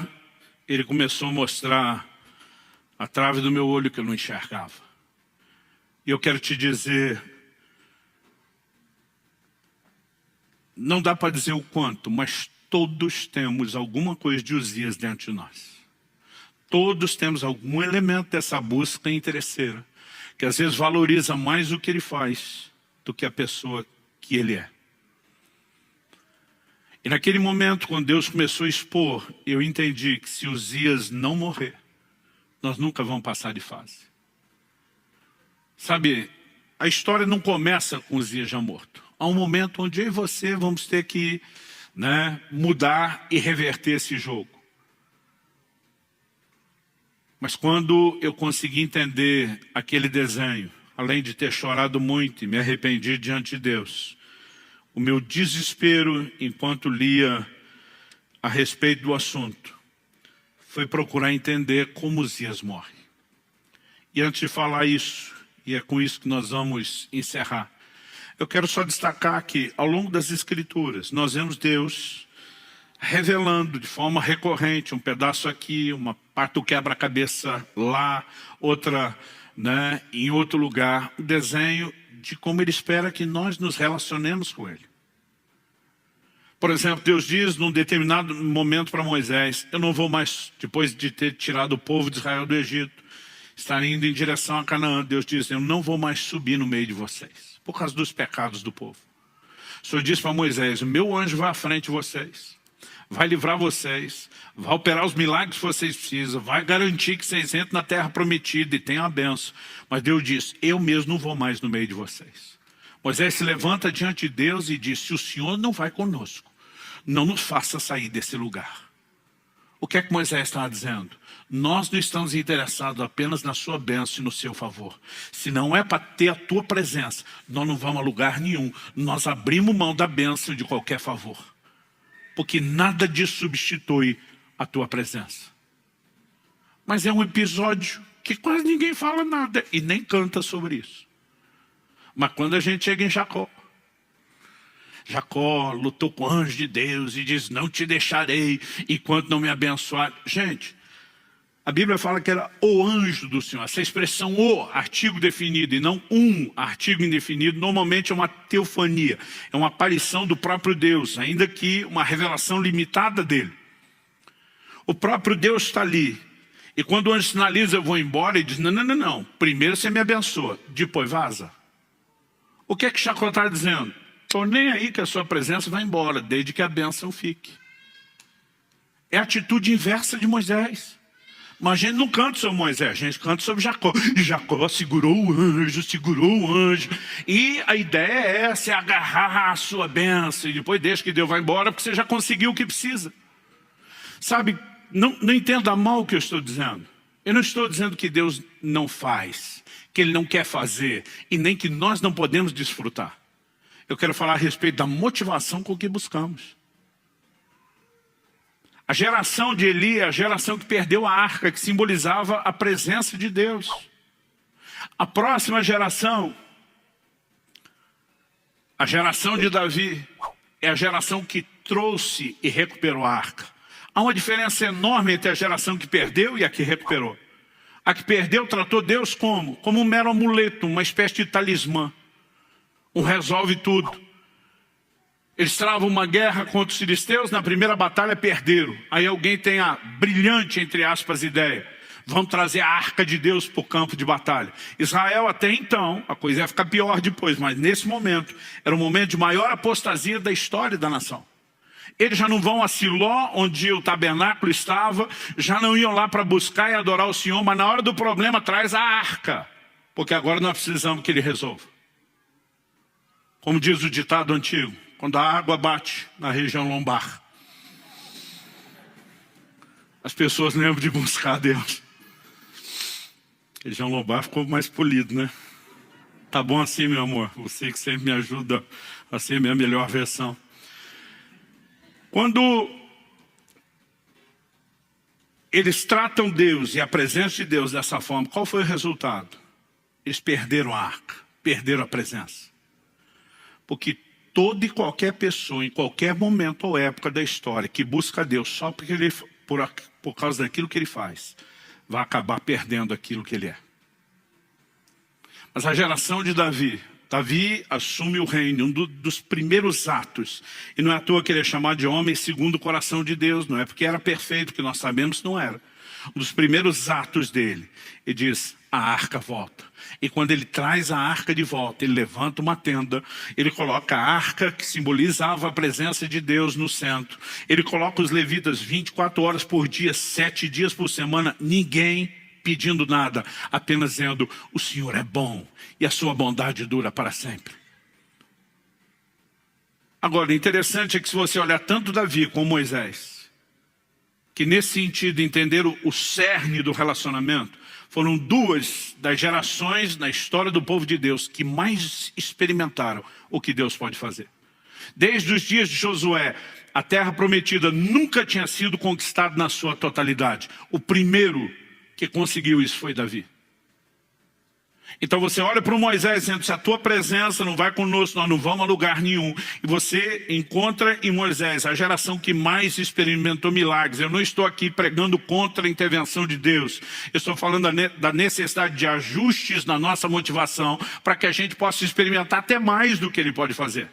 ele começou a mostrar a trave do meu olho que eu não enxergava. E eu quero te dizer, não dá para dizer o quanto, mas todos temos alguma coisa de Uzias dentro de nós. Todos temos algum elemento dessa busca interesseira, que às vezes valoriza mais o que ele faz do que a pessoa que ele é. E naquele momento, quando Deus começou a expor, eu entendi que se Uzias não morrer, nós nunca vamos passar de fase. Sabe, a história não começa com Uzias já morto. Há um momento onde eu e você vamos ter que mudar e reverter esse jogo. Mas quando eu consegui entender aquele desenho, além de ter chorado muito e me arrependi diante de Deus, o meu desespero enquanto lia a respeito do assunto foi procurar entender como Uzias morre. E antes de falar isso, e é com isso que nós vamos encerrar, eu quero só destacar que, ao longo das Escrituras, nós vemos Deus revelando de forma recorrente, um pedaço aqui, uma parte do quebra-cabeça lá, outra em outro lugar, o desenho de como Ele espera que nós nos relacionemos com Ele. Por exemplo, Deus diz num determinado momento para Moisés, eu não vou mais, depois de ter tirado o povo de Israel do Egito, estar indo em direção a Canaã, Deus diz, eu não vou mais subir no meio de vocês, por causa dos pecados do povo. O Senhor disse para Moisés, o meu anjo vai à frente de vocês, vai livrar vocês, vai operar os milagres que vocês precisam, vai garantir que vocês entrem na terra prometida e tenham a bênção. Mas Deus disse, eu mesmo não vou mais no meio de vocês. Moisés se levanta diante de Deus e diz, se o Senhor não vai conosco, não nos faça sair desse lugar. O que é que Moisés estava dizendo? Nós não estamos interessados apenas na sua bênção e no seu favor. Se não é para ter a tua presença, nós não vamos a lugar nenhum. Nós abrimos mão da bênção de qualquer favor. Porque nada disso substitui a tua presença. Mas é um episódio que quase ninguém fala nada e nem canta sobre isso. Mas quando a gente chega em Jacó, Jacó lutou com o anjo de Deus e diz, não te deixarei enquanto não me abençoar. Gente, a Bíblia fala que era o anjo do Senhor. Essa expressão o, artigo definido, e não um artigo indefinido, normalmente é uma teofania. É uma aparição do próprio Deus, ainda que uma revelação limitada dele. O próprio Deus está ali. E quando o anjo sinaliza, eu vou embora, ele diz, não. Primeiro você me abençoa, depois vaza. O que é que Jacó está dizendo? Estou nem aí que a sua presença vai embora, desde que a bênção fique. É a atitude inversa de Moisés. Mas a gente não canta sobre Moisés, a gente canta sobre Jacó. E Jacó segurou o anjo. E a ideia é essa, é agarrar a sua bênção. E depois deixa que Deus vai embora, porque você já conseguiu o que precisa. Sabe, não entenda mal o que eu estou dizendo. Eu não estou dizendo que Deus não faz, que Ele não quer fazer, e nem que nós não podemos desfrutar. Eu quero falar a respeito da motivação com que buscamos. A geração de Eli é a geração que perdeu a arca, que simbolizava a presença de Deus. A próxima geração, a geração de Davi, é a geração que trouxe e recuperou a arca. Há uma diferença enorme entre a geração que perdeu e a que recuperou. A que perdeu tratou Deus como? Como um mero amuleto, uma espécie de talismã. Um resolve tudo. Eles travam uma guerra contra os filisteus, na primeira batalha perderam. Aí alguém tem a brilhante, entre aspas, ideia. Vamos trazer a arca de Deus para o campo de batalha. Israel até então, a coisa ia ficar pior depois, mas nesse momento, era o momento de maior apostasia da história da nação. Eles já não vão a Siló, onde o tabernáculo estava, já não iam lá para buscar e adorar o Senhor, mas na hora do problema traz a arca, porque agora nós precisamos que Ele resolva. Como diz o ditado antigo, quando a água bate na região lombar, as pessoas lembram de buscar a Deus. A região lombar ficou mais polido, né? Tá bom assim, meu amor? Você que sempre me ajuda a ser a minha melhor versão. Quando eles tratam Deus e a presença de Deus dessa forma, qual foi o resultado? Eles perderam a arca, perderam a presença. Porque toda e qualquer pessoa, em qualquer momento ou época da história, que busca Deus só porque por causa daquilo que Ele faz, vai acabar perdendo aquilo que Ele é. Mas a geração de Davi assume o reino, um dos primeiros atos. E não é à toa que ele é chamado de homem segundo o coração de Deus, não é porque era perfeito, que nós sabemos que não era. Um dos primeiros atos dele, ele diz, a arca volta. E quando ele traz a arca de volta, ele levanta uma tenda, ele coloca a arca que simbolizava a presença de Deus no centro. Ele coloca os levitas 24 horas por dia, 7 dias por semana, ninguém pedindo nada, apenas dizendo, o Senhor é bom e a sua bondade dura para sempre. Agora, o interessante é que se você olhar tanto Davi como Moisés, que nesse sentido entenderam o cerne do relacionamento, foram duas das gerações na história do povo de Deus que mais experimentaram o que Deus pode fazer. Desde os dias de Josué, a terra prometida nunca tinha sido conquistada na sua totalidade. O primeiro que conseguiu isso foi Davi. Então você olha para o Moisés dizendo, se a tua presença não vai conosco, nós não vamos a lugar nenhum. E você encontra em Moisés a geração que mais experimentou milagres. Eu não estou aqui pregando contra a intervenção de Deus. Eu estou falando da necessidade de ajustes na nossa motivação para que a gente possa experimentar até mais do que Ele pode fazer.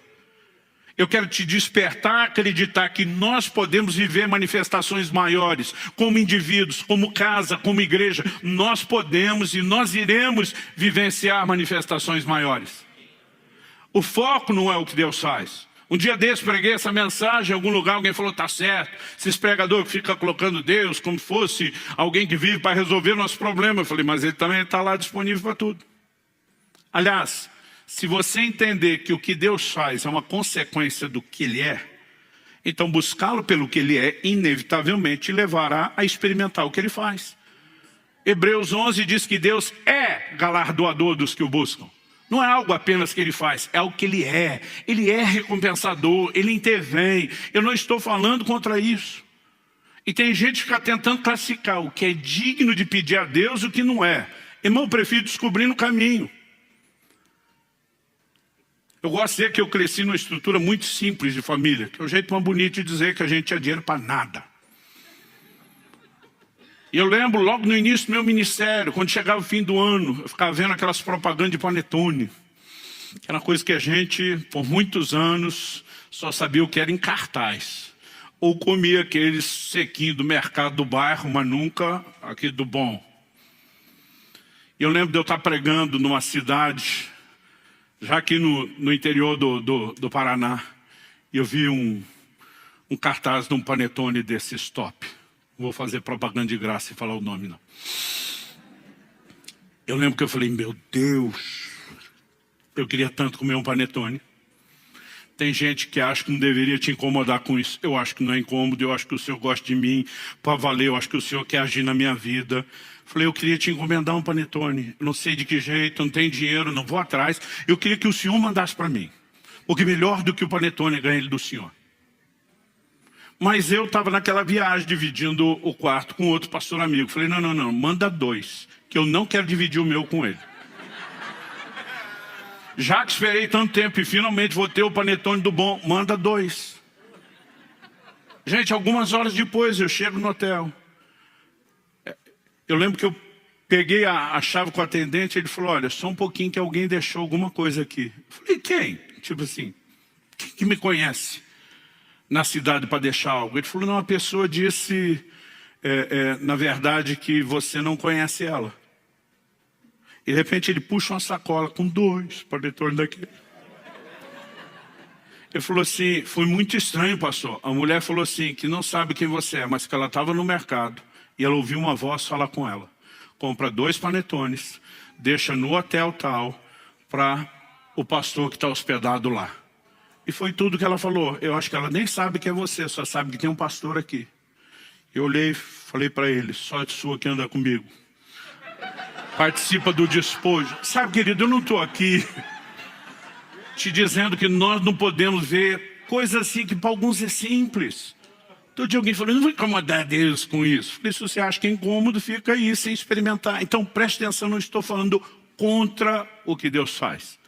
Eu quero te despertar a acreditar que nós podemos viver manifestações maiores, como indivíduos, como casa, como igreja. Nós podemos e nós iremos vivenciar manifestações maiores. O foco não é o que Deus faz. Um dia desse preguei essa mensagem em algum lugar, alguém falou, tá certo, esses pregadores que ficam colocando Deus como fosse alguém que vive para resolver nossos problemas. Eu falei, mas ele também está lá disponível para tudo. Aliás, se você entender que o que Deus faz é uma consequência do que Ele é, então buscá-lo pelo que Ele é, inevitavelmente levará a experimentar o que Ele faz. Hebreus 11 diz que Deus é galardoador dos que o buscam. Não é algo apenas que Ele faz, é algo que Ele é. Ele é recompensador, Ele intervém. Eu não estou falando contra isso. E tem gente que fica tentando classificar o que é digno de pedir a Deus e o que não é. Irmão, eu prefiro descobrir no caminho. Eu gosto de dizer que eu cresci numa estrutura muito simples de família, que é o jeito mais bonito de dizer que a gente tinha dinheiro para nada. E eu lembro logo no início do meu ministério, quando chegava o fim do ano, eu ficava vendo aquelas propagandas de panetone, que era uma coisa que a gente, por muitos anos, só sabia o que era em cartaz. Ou comia aqueles sequinhos do mercado do bairro, mas nunca aquele do bom. E eu lembro de eu estar pregando numa cidade, já aqui no interior do Paraná, e eu vi um cartaz de um panetone desse stop. Não vou fazer propaganda de graça e falar o nome, não. Eu lembro que eu falei, meu Deus, eu queria tanto comer um panetone. Tem gente que acha que não deveria te incomodar com isso. Eu acho que não é incômodo, eu acho que o Senhor gosta de mim para valer, eu acho que o Senhor quer agir na minha vida. Falei, eu queria te encomendar um panetone. Eu não sei de que jeito, não tenho dinheiro, não vou atrás. Eu queria que o Senhor mandasse para mim. Porque melhor do que o panetone é ganhar ele do Senhor. Mas eu estava naquela viagem, dividindo o quarto com outro pastor amigo. Falei, não, manda 2, que eu não quero dividir o meu com ele. Já que esperei tanto tempo e finalmente vou ter o panetone do bom, manda 2. Gente, algumas horas depois eu chego no hotel. Eu lembro que eu peguei a chave com o atendente, ele falou, olha, só um pouquinho que alguém deixou alguma coisa aqui. Eu falei, quem? Tipo assim, quem que me conhece na cidade para deixar algo? Ele falou, não, a pessoa disse, na verdade, que você não conhece ela. E de repente ele puxa uma sacola com 2 panetones daquele. Ele falou assim, foi muito estranho, pastor. A mulher falou assim, que não sabe quem você é, mas que ela estava no mercado. E ela ouviu uma voz falar com ela. Compra 2 panetones, deixa no hotel tal, para o pastor que está hospedado lá. E foi tudo que ela falou. Eu acho que ela nem sabe que é você, só sabe que tem um pastor aqui. Eu olhei, falei para ele, sorte sua que anda comigo. Participa do despojo. Sabe, querido, eu não estou aqui te dizendo que nós não podemos ver coisas assim que para alguns é simples. Todo dia alguém falou, não vou incomodar Deus com isso. Falei, se você acha que é incômodo, fica aí sem experimentar. Então preste atenção, não estou falando contra o que Deus faz.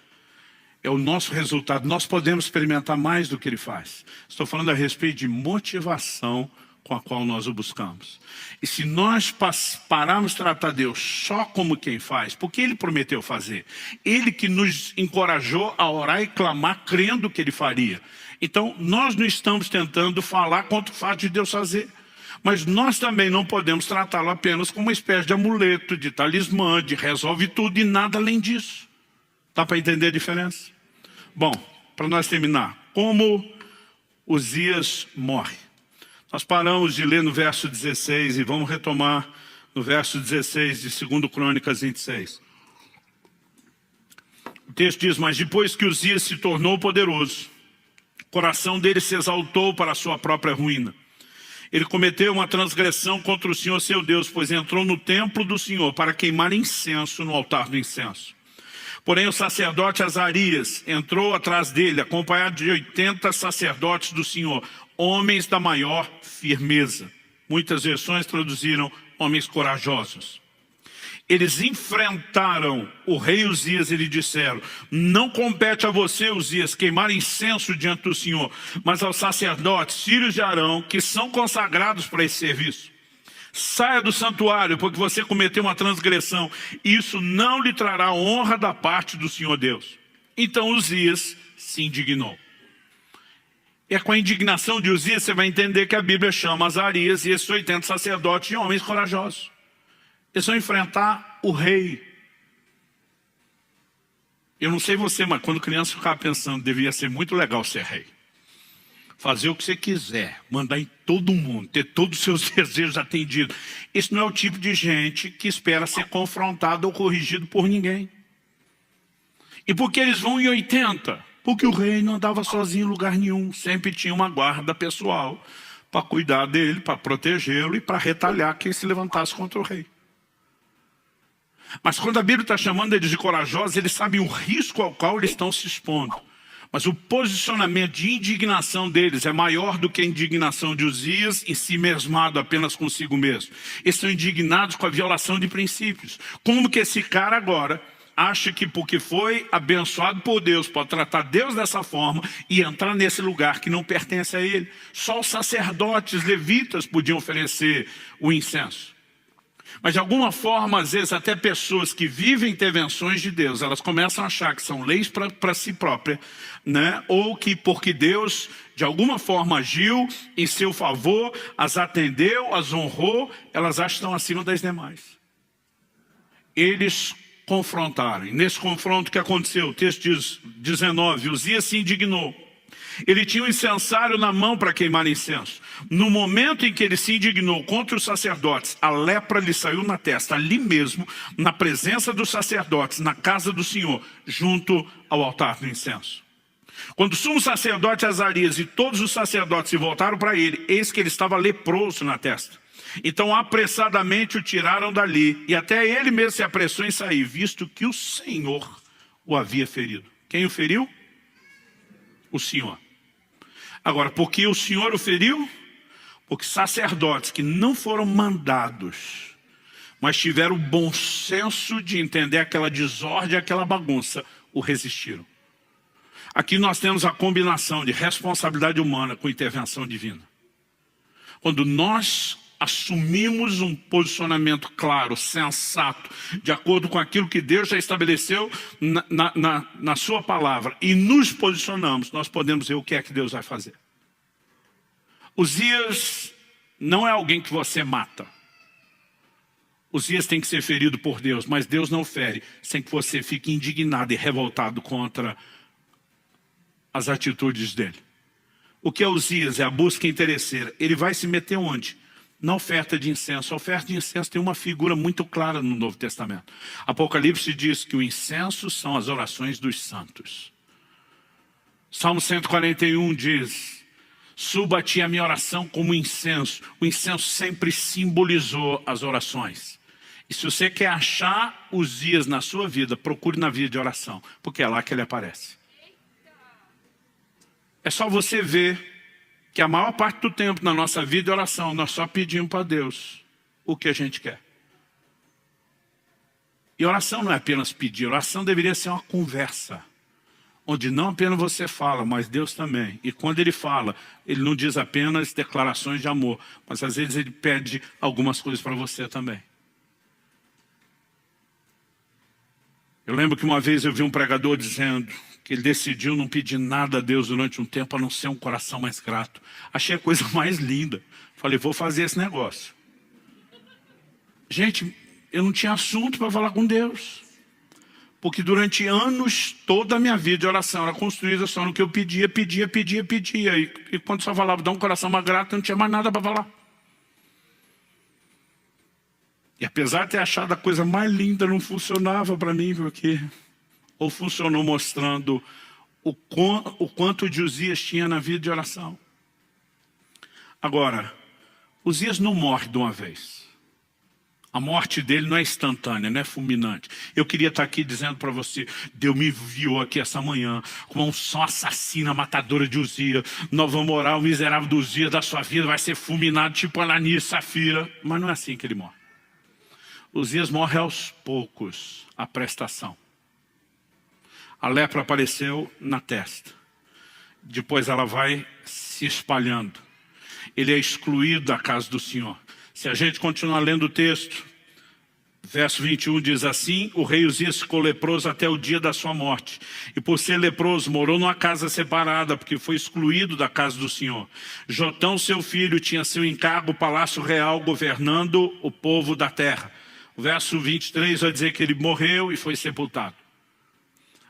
É o nosso resultado, nós podemos experimentar mais do que Ele faz. Estou falando a respeito de motivação com a qual nós o buscamos. E se nós pararmos de tratar Deus só como quem faz, porque Ele prometeu fazer, Ele que nos encorajou a orar e clamar crendo que Ele faria. Então nós não estamos tentando falar contra o fato de Deus fazer, mas nós também não podemos tratá-lo apenas como uma espécie de amuleto, de talismã, de resolve tudo e nada além disso. Dá para entender a diferença? Bom, para nós terminar, como Uzias morre. Nós paramos de ler no verso 16 e vamos retomar no verso 16 de 2 Crônicas 26. O texto diz, mas depois que Uzias se tornou poderoso, o coração dele se exaltou para a sua própria ruína. Ele cometeu uma transgressão contra o Senhor seu Deus, pois entrou no templo do Senhor para queimar incenso no altar do incenso. Porém o sacerdote Azarias entrou atrás dele, acompanhado de 80 sacerdotes do Senhor, homens da maior firmeza. Muitas versões traduziram homens corajosos. Eles enfrentaram o rei Uzias e lhe disseram, não compete a você, Uzias, queimar incenso diante do Senhor, mas aos sacerdotes, filhos de Arão, que são consagrados para esse serviço. Saia do santuário, porque você cometeu uma transgressão. Isso não lhe trará honra da parte do Senhor Deus. Então Uzias se indignou. E é com a indignação de Uzias você vai entender que a Bíblia chama Azarias e esses 80 sacerdotes de homens corajosos. Eles vão enfrentar o rei. Eu não sei você, mas quando criança eu ficava pensando, devia ser muito legal ser rei. Fazer o que você quiser, mandar em todo mundo, ter todos os seus desejos atendidos. Esse não é o tipo de gente que espera ser confrontado ou corrigido por ninguém. E por que eles vão em 80? Porque o rei não andava sozinho em lugar nenhum. Sempre tinha uma guarda pessoal para cuidar dele, para protegê-lo e para retalhar quem se levantasse contra o rei. Mas quando a Bíblia está chamando eles de corajosos, eles sabem o risco ao qual eles estão se expondo. Mas o posicionamento de indignação deles é maior do que a indignação de Uzias em si mesmado apenas consigo mesmo. Eles são indignados com a violação de princípios. Como que esse cara agora acha que porque foi abençoado por Deus, pode tratar Deus dessa forma e entrar nesse lugar que não pertence a ele? Só os sacerdotes levitas podiam oferecer o incenso. Mas de alguma forma, às vezes, até pessoas que vivem intervenções de Deus, elas começam a achar que são leis para si própria, né? Ou que porque Deus, de alguma forma, agiu em seu favor, as atendeu, as honrou, elas acham que estão acima das demais. Eles confrontaram. E nesse confronto que aconteceu, o texto diz 19, Uzias se indignou. Ele tinha um incensário na mão para queimar incenso. No momento em que ele se indignou contra os sacerdotes, a lepra lhe saiu na testa, ali mesmo, na presença dos sacerdotes, na casa do Senhor, junto ao altar do incenso. Quando o sumo sacerdote Azarias e todos os sacerdotes se voltaram para ele, eis que ele estava leproso na testa. Então apressadamente o tiraram dali, e até ele mesmo se apressou em sair, visto que o Senhor o havia ferido. Quem o feriu? O Senhor. Agora, por que o Senhor o feriu? Porque sacerdotes que não foram mandados, mas tiveram o bom senso de entender aquela desordem, aquela bagunça, o resistiram. Aqui nós temos a combinação de responsabilidade humana com intervenção divina. Quando nós assumimos um posicionamento claro, sensato, de acordo com aquilo que Deus já estabeleceu na sua palavra, e nos posicionamos, nós podemos ver o que é que Deus vai fazer. Uzias não é alguém que você mata. Uzias tem que ser ferido por Deus, mas Deus não fere sem que você fique indignado e revoltado contra as atitudes dele. O que é Uzias? É a busca interesseira. Ele vai se meter onde? Na oferta de incenso. A oferta de incenso tem uma figura muito clara no Novo Testamento. Apocalipse diz que o incenso são as orações dos santos. Salmo 141 diz: suba a ti a minha oração como incenso. O incenso sempre simbolizou as orações. E se você quer achar Uzias na sua vida, procure na vida de oração, porque é lá que ele aparece. É só você ver que a maior parte do tempo na nossa vida de oração, nós só pedimos para Deus o que a gente quer. E oração não é apenas pedir, oração deveria ser uma conversa, onde não apenas você fala, mas Deus também. E quando Ele fala, Ele não diz apenas declarações de amor, mas às vezes Ele pede algumas coisas para você também. Eu lembro que uma vez eu vi um pregador dizendo que ele decidiu não pedir nada a Deus durante um tempo, a não ser um coração mais grato. Achei a coisa mais linda. Falei, vou fazer esse negócio. Gente, eu não tinha assunto para falar com Deus. Porque durante anos, toda a minha vida de oração era construída só no que eu pedia. E quando só falava, dá um coração mais grato, eu não tinha mais nada para falar. E apesar de ter achado a coisa mais linda, não funcionava para mim, porque ou funcionou mostrando o quanto de Uzias tinha na vida de oração. Agora, Uzias não morre de uma vez. A morte dele não é instantânea, não é fulminante. Eu queria estar aqui dizendo para você, Deus me enviou aqui essa manhã com uma unção assassina, matadora de Uzias. Nós vamos orar, o miserável do Uzias da sua vida vai ser fulminado tipo Ananias e Safira. Mas não é assim que ele morre. Uzias morre aos poucos, a prestação. A lepra apareceu na testa. Depois ela vai se espalhando. Ele é excluído da casa do Senhor. Se a gente continuar lendo o texto, Verso 21 diz assim: o rei Uzias ficou leproso até o dia da sua morte. E por ser leproso, morou numa casa separada, porque foi excluído da casa do Senhor. Jotão, seu filho, tinha seu encargo, o palácio real, governando o povo da terra. O verso 23 vai dizer que ele morreu e foi sepultado.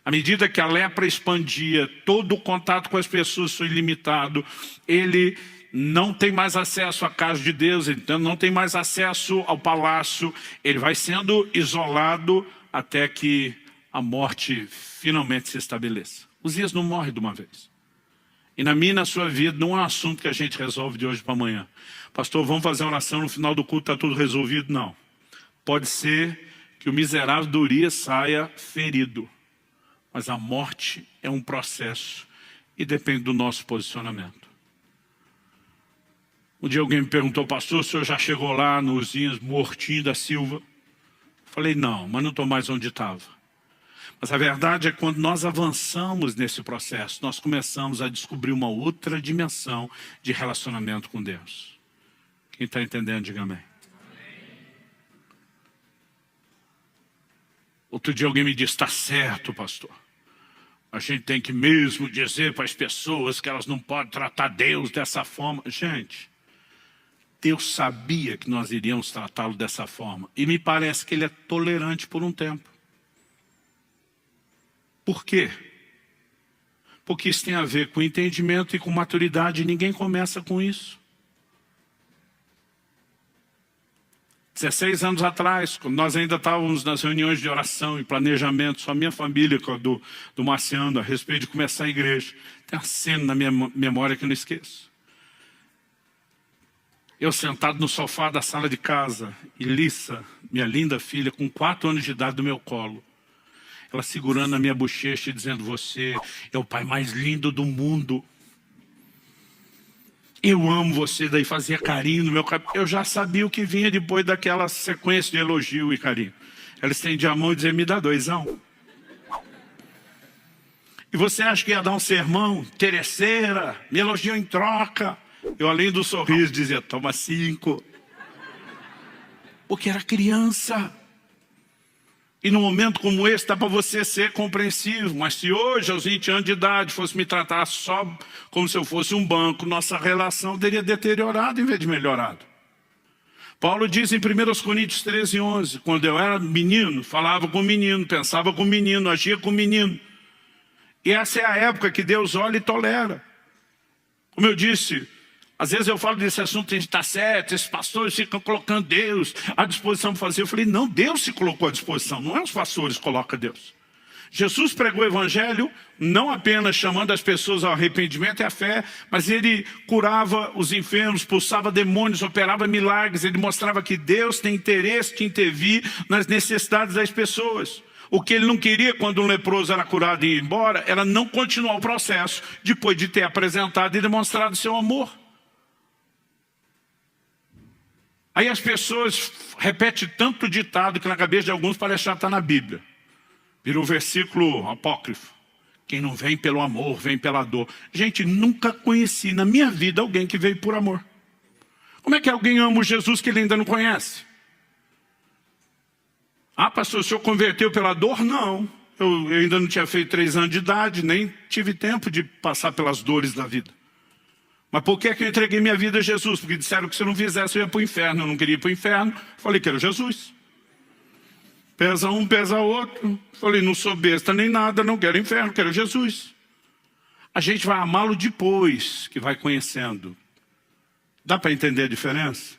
À medida que a lepra expandia, todo o contato com as pessoas foi limitado. Ele não tem mais acesso à casa de Deus, então não tem mais acesso ao palácio. Ele vai sendo isolado até que a morte finalmente se estabeleça. Uzias não morre de uma vez. E na minha e na sua vida não é um assunto que a gente resolve de hoje para amanhã. Pastor, vamos fazer oração no final do culto, está tudo resolvido? Não. Pode ser que o miserável de Urias saia ferido. Mas a morte é um processo e depende do nosso posicionamento. Um dia alguém me perguntou: pastor, o senhor já chegou lá no Uzias mortinho da Silva? Falei: não, mas não estou mais onde estava. Mas a verdade é que quando nós avançamos nesse processo, nós começamos a descobrir uma outra dimensão de relacionamento com Deus. Quem está entendendo, diga amém. Outro dia alguém me disse: está certo, pastor. A gente tem que mesmo dizer para as pessoas que elas não podem tratar Deus dessa forma. Gente, Deus sabia que nós iríamos tratá-lo dessa forma. E me parece que ele é tolerante por um tempo. Por quê? Porque isso tem a ver com entendimento e com maturidade. E ninguém começa com isso. 16 anos atrás, quando nós ainda estávamos nas reuniões de oração e planejamento, só a minha família, do Marciano, a respeito de começar a igreja, tem uma cena na minha memória que eu não esqueço. Eu sentado no sofá da sala de casa, e Lissa, minha linda filha, com 4 anos de idade no meu colo, ela segurando a minha bochecha e dizendo: você é o pai mais lindo do mundo. Eu amo você. Daí fazia carinho no meu cabelo. Eu já sabia o que vinha depois daquela sequência de elogio e carinho. Ela estendia a mão e dizia: me dá 2. E você acha que ia dar um sermão? Terceira, me elogiou em troca. Eu, além do sorriso, dizia: toma 5. Porque era criança. E num momento como esse, dá para você ser compreensivo. Mas se hoje, aos 20 anos de idade, fosse me tratar só como se eu fosse um banco, nossa relação teria deteriorado em vez de melhorado. Paulo diz em 1 Coríntios 13:11, quando eu era menino, falava com o menino, pensava com o menino, agia com o menino. E essa é a época que Deus olha e tolera. Como eu disse, às vezes eu falo desse assunto, está certo, esses pastores ficam colocando Deus à disposição para fazer. Eu falei: não, Deus se colocou à disposição, não é os pastores que colocam Deus. Jesus pregou o evangelho não apenas chamando as pessoas ao arrependimento e à fé, mas ele curava os enfermos, expulsava demônios, operava milagres. Ele mostrava que Deus tem interesse de intervir nas necessidades das pessoas. O que ele não queria quando um leproso era curado e ia embora era não continuar o processo depois de ter apresentado e demonstrado seu amor. Aí as pessoas repetem tanto ditado que na cabeça de alguns parece que já está na Bíblia. Virou versículo apócrifo. Quem não vem pelo amor, vem pela dor. Gente, nunca conheci na minha vida alguém que veio por amor. Como é que alguém ama o Jesus que ele ainda não conhece? Ah, pastor, o senhor converteu pela dor? Não. Eu ainda não tinha feito 3 anos de idade, nem tive tempo de passar pelas dores da vida. Mas por que eu entreguei minha vida a Jesus? Porque disseram que se eu não fizesse eu ia para o inferno. Eu não queria ir para o inferno. Falei que era Jesus. Pesa um, pesa outro. Falei: não sou besta nem nada, não quero inferno, quero Jesus. A gente vai amá-lo depois que vai conhecendo. Dá para entender a diferença?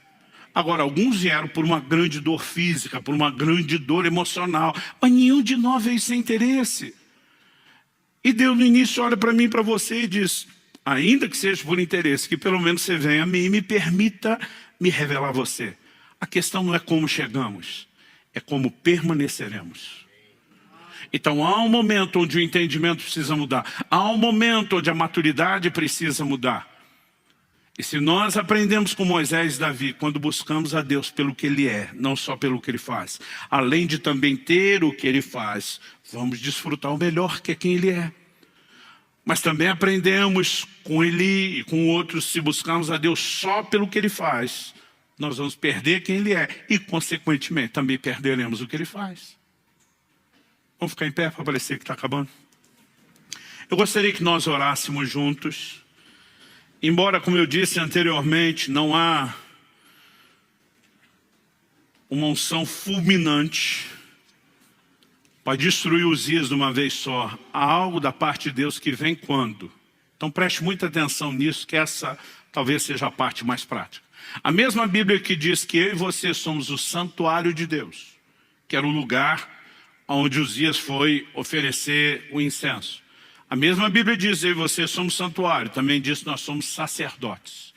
Agora, alguns vieram por uma grande dor física, por uma grande dor emocional, mas nenhum de nós veio sem interesse. E Deus no início olha para mim e para você e diz: ainda que seja por interesse, que pelo menos você venha a mim e me permita me revelar a você. A questão não é como chegamos, é como permaneceremos. Então há um momento onde o entendimento precisa mudar. Há um momento onde a maturidade precisa mudar. E se nós aprendemos com Moisés e Davi, quando buscamos a Deus pelo que Ele é, não só pelo que Ele faz, além de também ter o que Ele faz, vamos desfrutar o melhor que é quem Ele é. Mas também aprendemos com Ele e com outros, se buscarmos a Deus só pelo que Ele faz, nós vamos perder quem ele é e, consequentemente, também perderemos o que ele faz. Vamos ficar em pé para parecer que está acabando? Eu gostaria que nós orássemos juntos. Embora, como eu disse anteriormente, não há uma unção fulminante para destruir Uzias de uma vez só. Há algo da parte de Deus que vem quando? Então preste muita atenção nisso, que essa talvez seja a parte mais prática. A mesma Bíblia que diz que eu e você somos o santuário de Deus, que era o lugar onde Uzias foi oferecer o incenso. A mesma Bíblia diz, eu e você somos santuário, também diz que nós somos sacerdotes.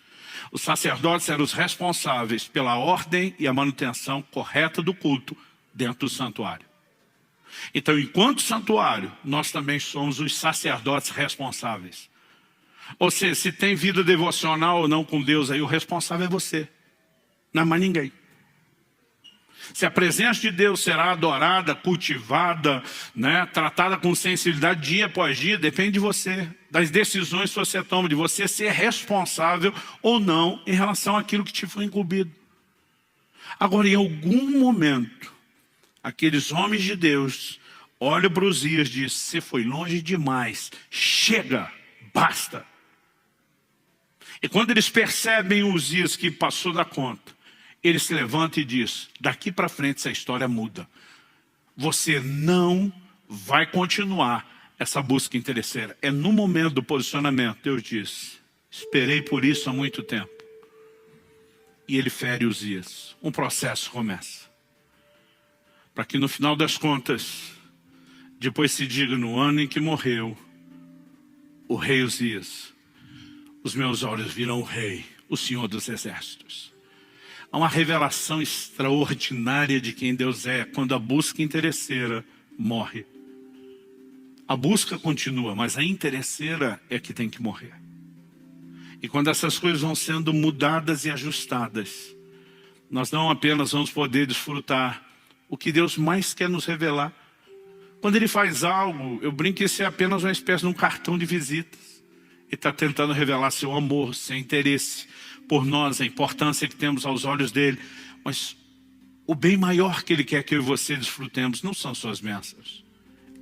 Os sacerdotes eram os responsáveis pela ordem e a manutenção correta do culto dentro do santuário. Então, enquanto santuário, nós também somos os sacerdotes responsáveis. Ou seja, se tem vida devocional ou não com Deus, aí o responsável é você, não é mais ninguém. Se a presença de Deus será adorada, cultivada, né, tratada com sensibilidade dia após dia, depende de você, das decisões que você toma, de você ser responsável ou não em relação àquilo que te foi incumbido. Agora, em algum momento, aqueles homens de Deus olham para Uzias e dizem, você foi longe demais, chega, basta. E quando eles percebem Uzias que passou da conta, ele se levanta e diz, daqui para frente essa história muda. Você não vai continuar essa busca interesseira. É no momento do posicionamento, Deus diz, esperei por isso há muito tempo. E ele fere Uzias. Um processo começa. Para que no final das contas, depois se diga no ano em que morreu o rei Uzias, os meus olhos viram o rei, o Senhor dos Exércitos. Há uma revelação extraordinária de quem Deus é quando a busca interesseira morre. A busca continua, mas a interesseira é que tem que morrer. E quando essas coisas vão sendo mudadas e ajustadas, nós não apenas vamos poder desfrutar o que Deus mais quer nos revelar. Quando Ele faz algo, eu brinco que isso é apenas uma espécie de um cartão de visitas. Ele está tentando revelar seu amor, seu interesse por nós, a importância que temos aos olhos dele. Mas o bem maior que Ele quer que eu e você desfrutemos não são suas bênçãos.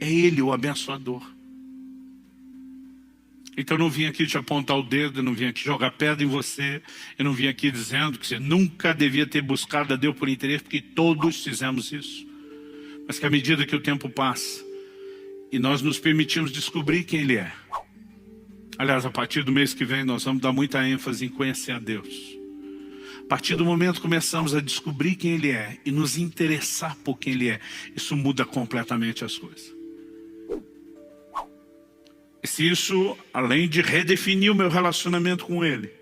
É Ele, o abençoador. Então eu não vim aqui te apontar o dedo, eu não vim aqui jogar pedra em você, eu não vim aqui dizendo que você nunca devia ter buscado a Deus por interesse, porque todos fizemos isso. Mas que à medida que o tempo passa, e nós nos permitimos descobrir quem Ele é. Aliás, a partir do mês que vem nós vamos dar muita ênfase em conhecer a Deus. A partir do momento que começamos a descobrir quem Ele é e nos interessar por quem Ele é, isso muda completamente as coisas. E se isso, além de redefinir o meu relacionamento com Ele,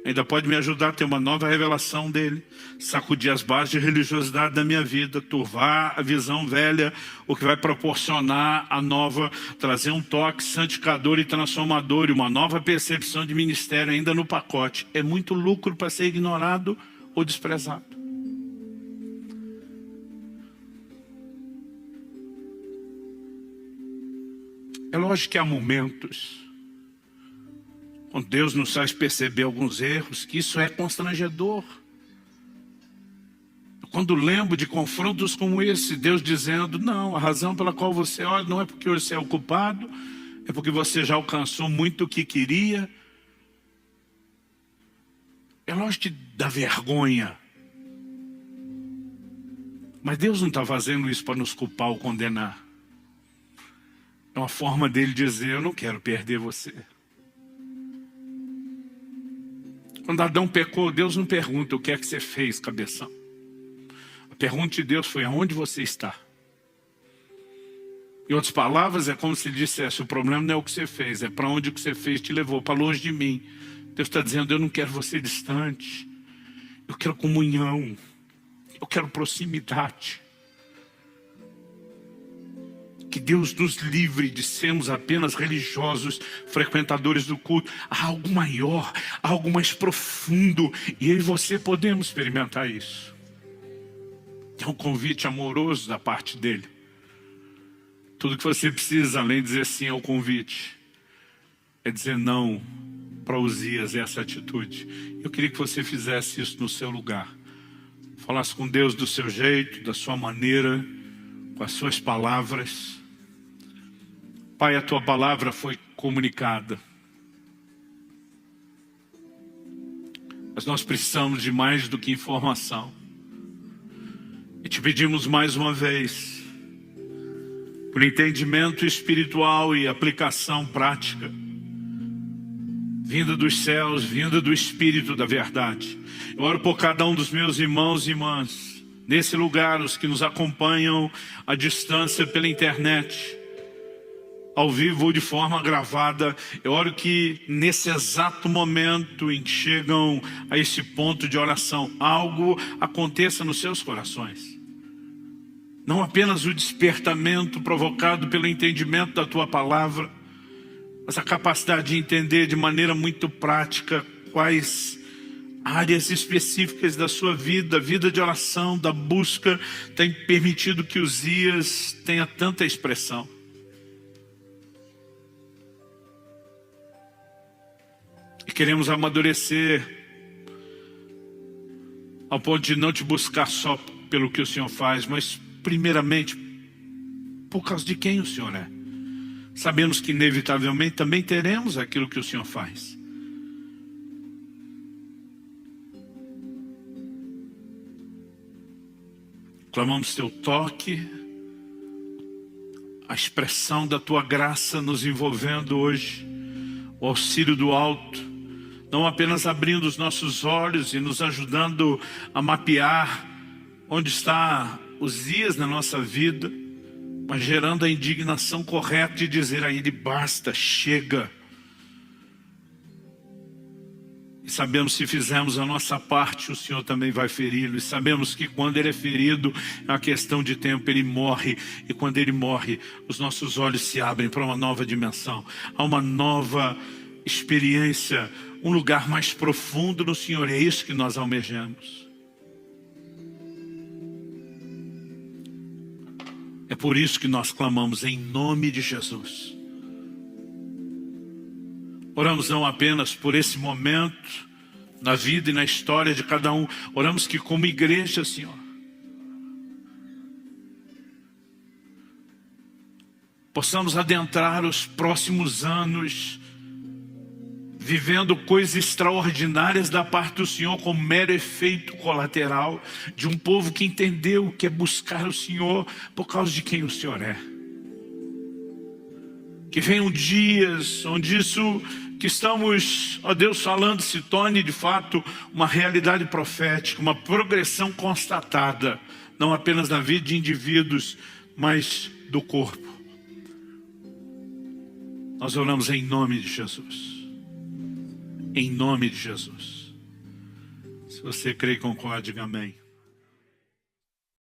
ainda pode me ajudar a ter uma nova revelação dEle, sacudir as bases de religiosidade da minha vida, turvar a visão velha, o que vai proporcionar a nova, trazer um toque santificador e transformador e uma nova percepção de ministério ainda no pacote. É muito lucro para ser ignorado ou desprezado. É lógico que há momentos quando Deus nos faz perceber alguns erros, que isso é constrangedor. Quando lembro de confrontos como esse, Deus dizendo, não, a razão pela qual você olha não é porque você é o culpado, é porque você já alcançou muito o que queria. É lógico que dá vergonha. Mas Deus não está fazendo isso para nos culpar ou condenar. É uma forma dele dizer, eu não quero perder você. Quando Adão pecou, Deus não pergunta o que é que você fez, cabeção. A pergunta de Deus foi, aonde você está? Em outras palavras, é como se ele dissesse, o problema não é o que você fez, é para onde o que você fez te levou, para longe de mim. Deus está dizendo, eu não quero você distante. Eu quero comunhão. Eu quero proximidade. Que Deus nos livre de sermos apenas religiosos, frequentadores do culto. Há algo maior, algo mais profundo. E eu e você podemos experimentar isso. É um convite amoroso da parte dele. Tudo que você precisa, além de dizer sim ao convite, é dizer não para Uzias, essa atitude. Eu queria que você fizesse isso no seu lugar. falasse com Deus do seu jeito, da sua maneira, com as suas palavras. Pai, a tua palavra foi comunicada. Mas nós precisamos de mais do que informação. E te pedimos mais uma vez, por entendimento espiritual e aplicação prática, vinda dos céus, vinda do Espírito da verdade. Eu oro por cada um dos meus irmãos e irmãs, nesse lugar, os que nos acompanham à distância pela internet, ao vivo ou de forma gravada. Eu oro que nesse exato momento em que chegam a esse ponto de oração, algo aconteça nos seus corações. Não apenas o despertamento provocado pelo entendimento da tua palavra, mas a capacidade de entender de maneira muito prática quais áreas específicas da sua vida, a vida de oração, da busca, tem permitido que os dias tenha tanta expressão. E queremos amadurecer ao ponto de não te buscar só pelo que o Senhor faz, mas primeiramente por causa de quem o Senhor é. Sabemos que inevitavelmente também teremos aquilo que o Senhor faz. Clamamos teu toque, a expressão da tua graça nos envolvendo hoje, o auxílio do alto, não apenas abrindo os nossos olhos e nos ajudando a mapear onde está os dias na nossa vida, mas gerando a indignação correta de dizer a Ele: basta, chega. E sabemos, se fizermos a nossa parte, o Senhor também vai feri-lo. E sabemos que quando Ele é ferido, é uma questão de tempo, Ele morre. E quando Ele morre, os nossos olhos se abrem para uma nova dimensão. Há uma nova experiência, um lugar mais profundo no Senhor. É isso que nós almejamos. É por isso que nós clamamos em nome de Jesus. Oramos não apenas por esse momento na vida e na história de cada um. Oramos que como igreja, Senhor, possamos adentrar os próximos anos vivendo coisas extraordinárias da parte do Senhor, como mero efeito colateral de um povo que entendeu o que é buscar o Senhor por causa de quem o Senhor é. Que venham dias onde isso que estamos, ó Deus, falando se torne de fato uma realidade profética, uma progressão constatada, não apenas na vida de indivíduos, mas do corpo. Nós oramos em nome de Jesus. Em nome de Jesus. Se você crê e concorda, diga amém.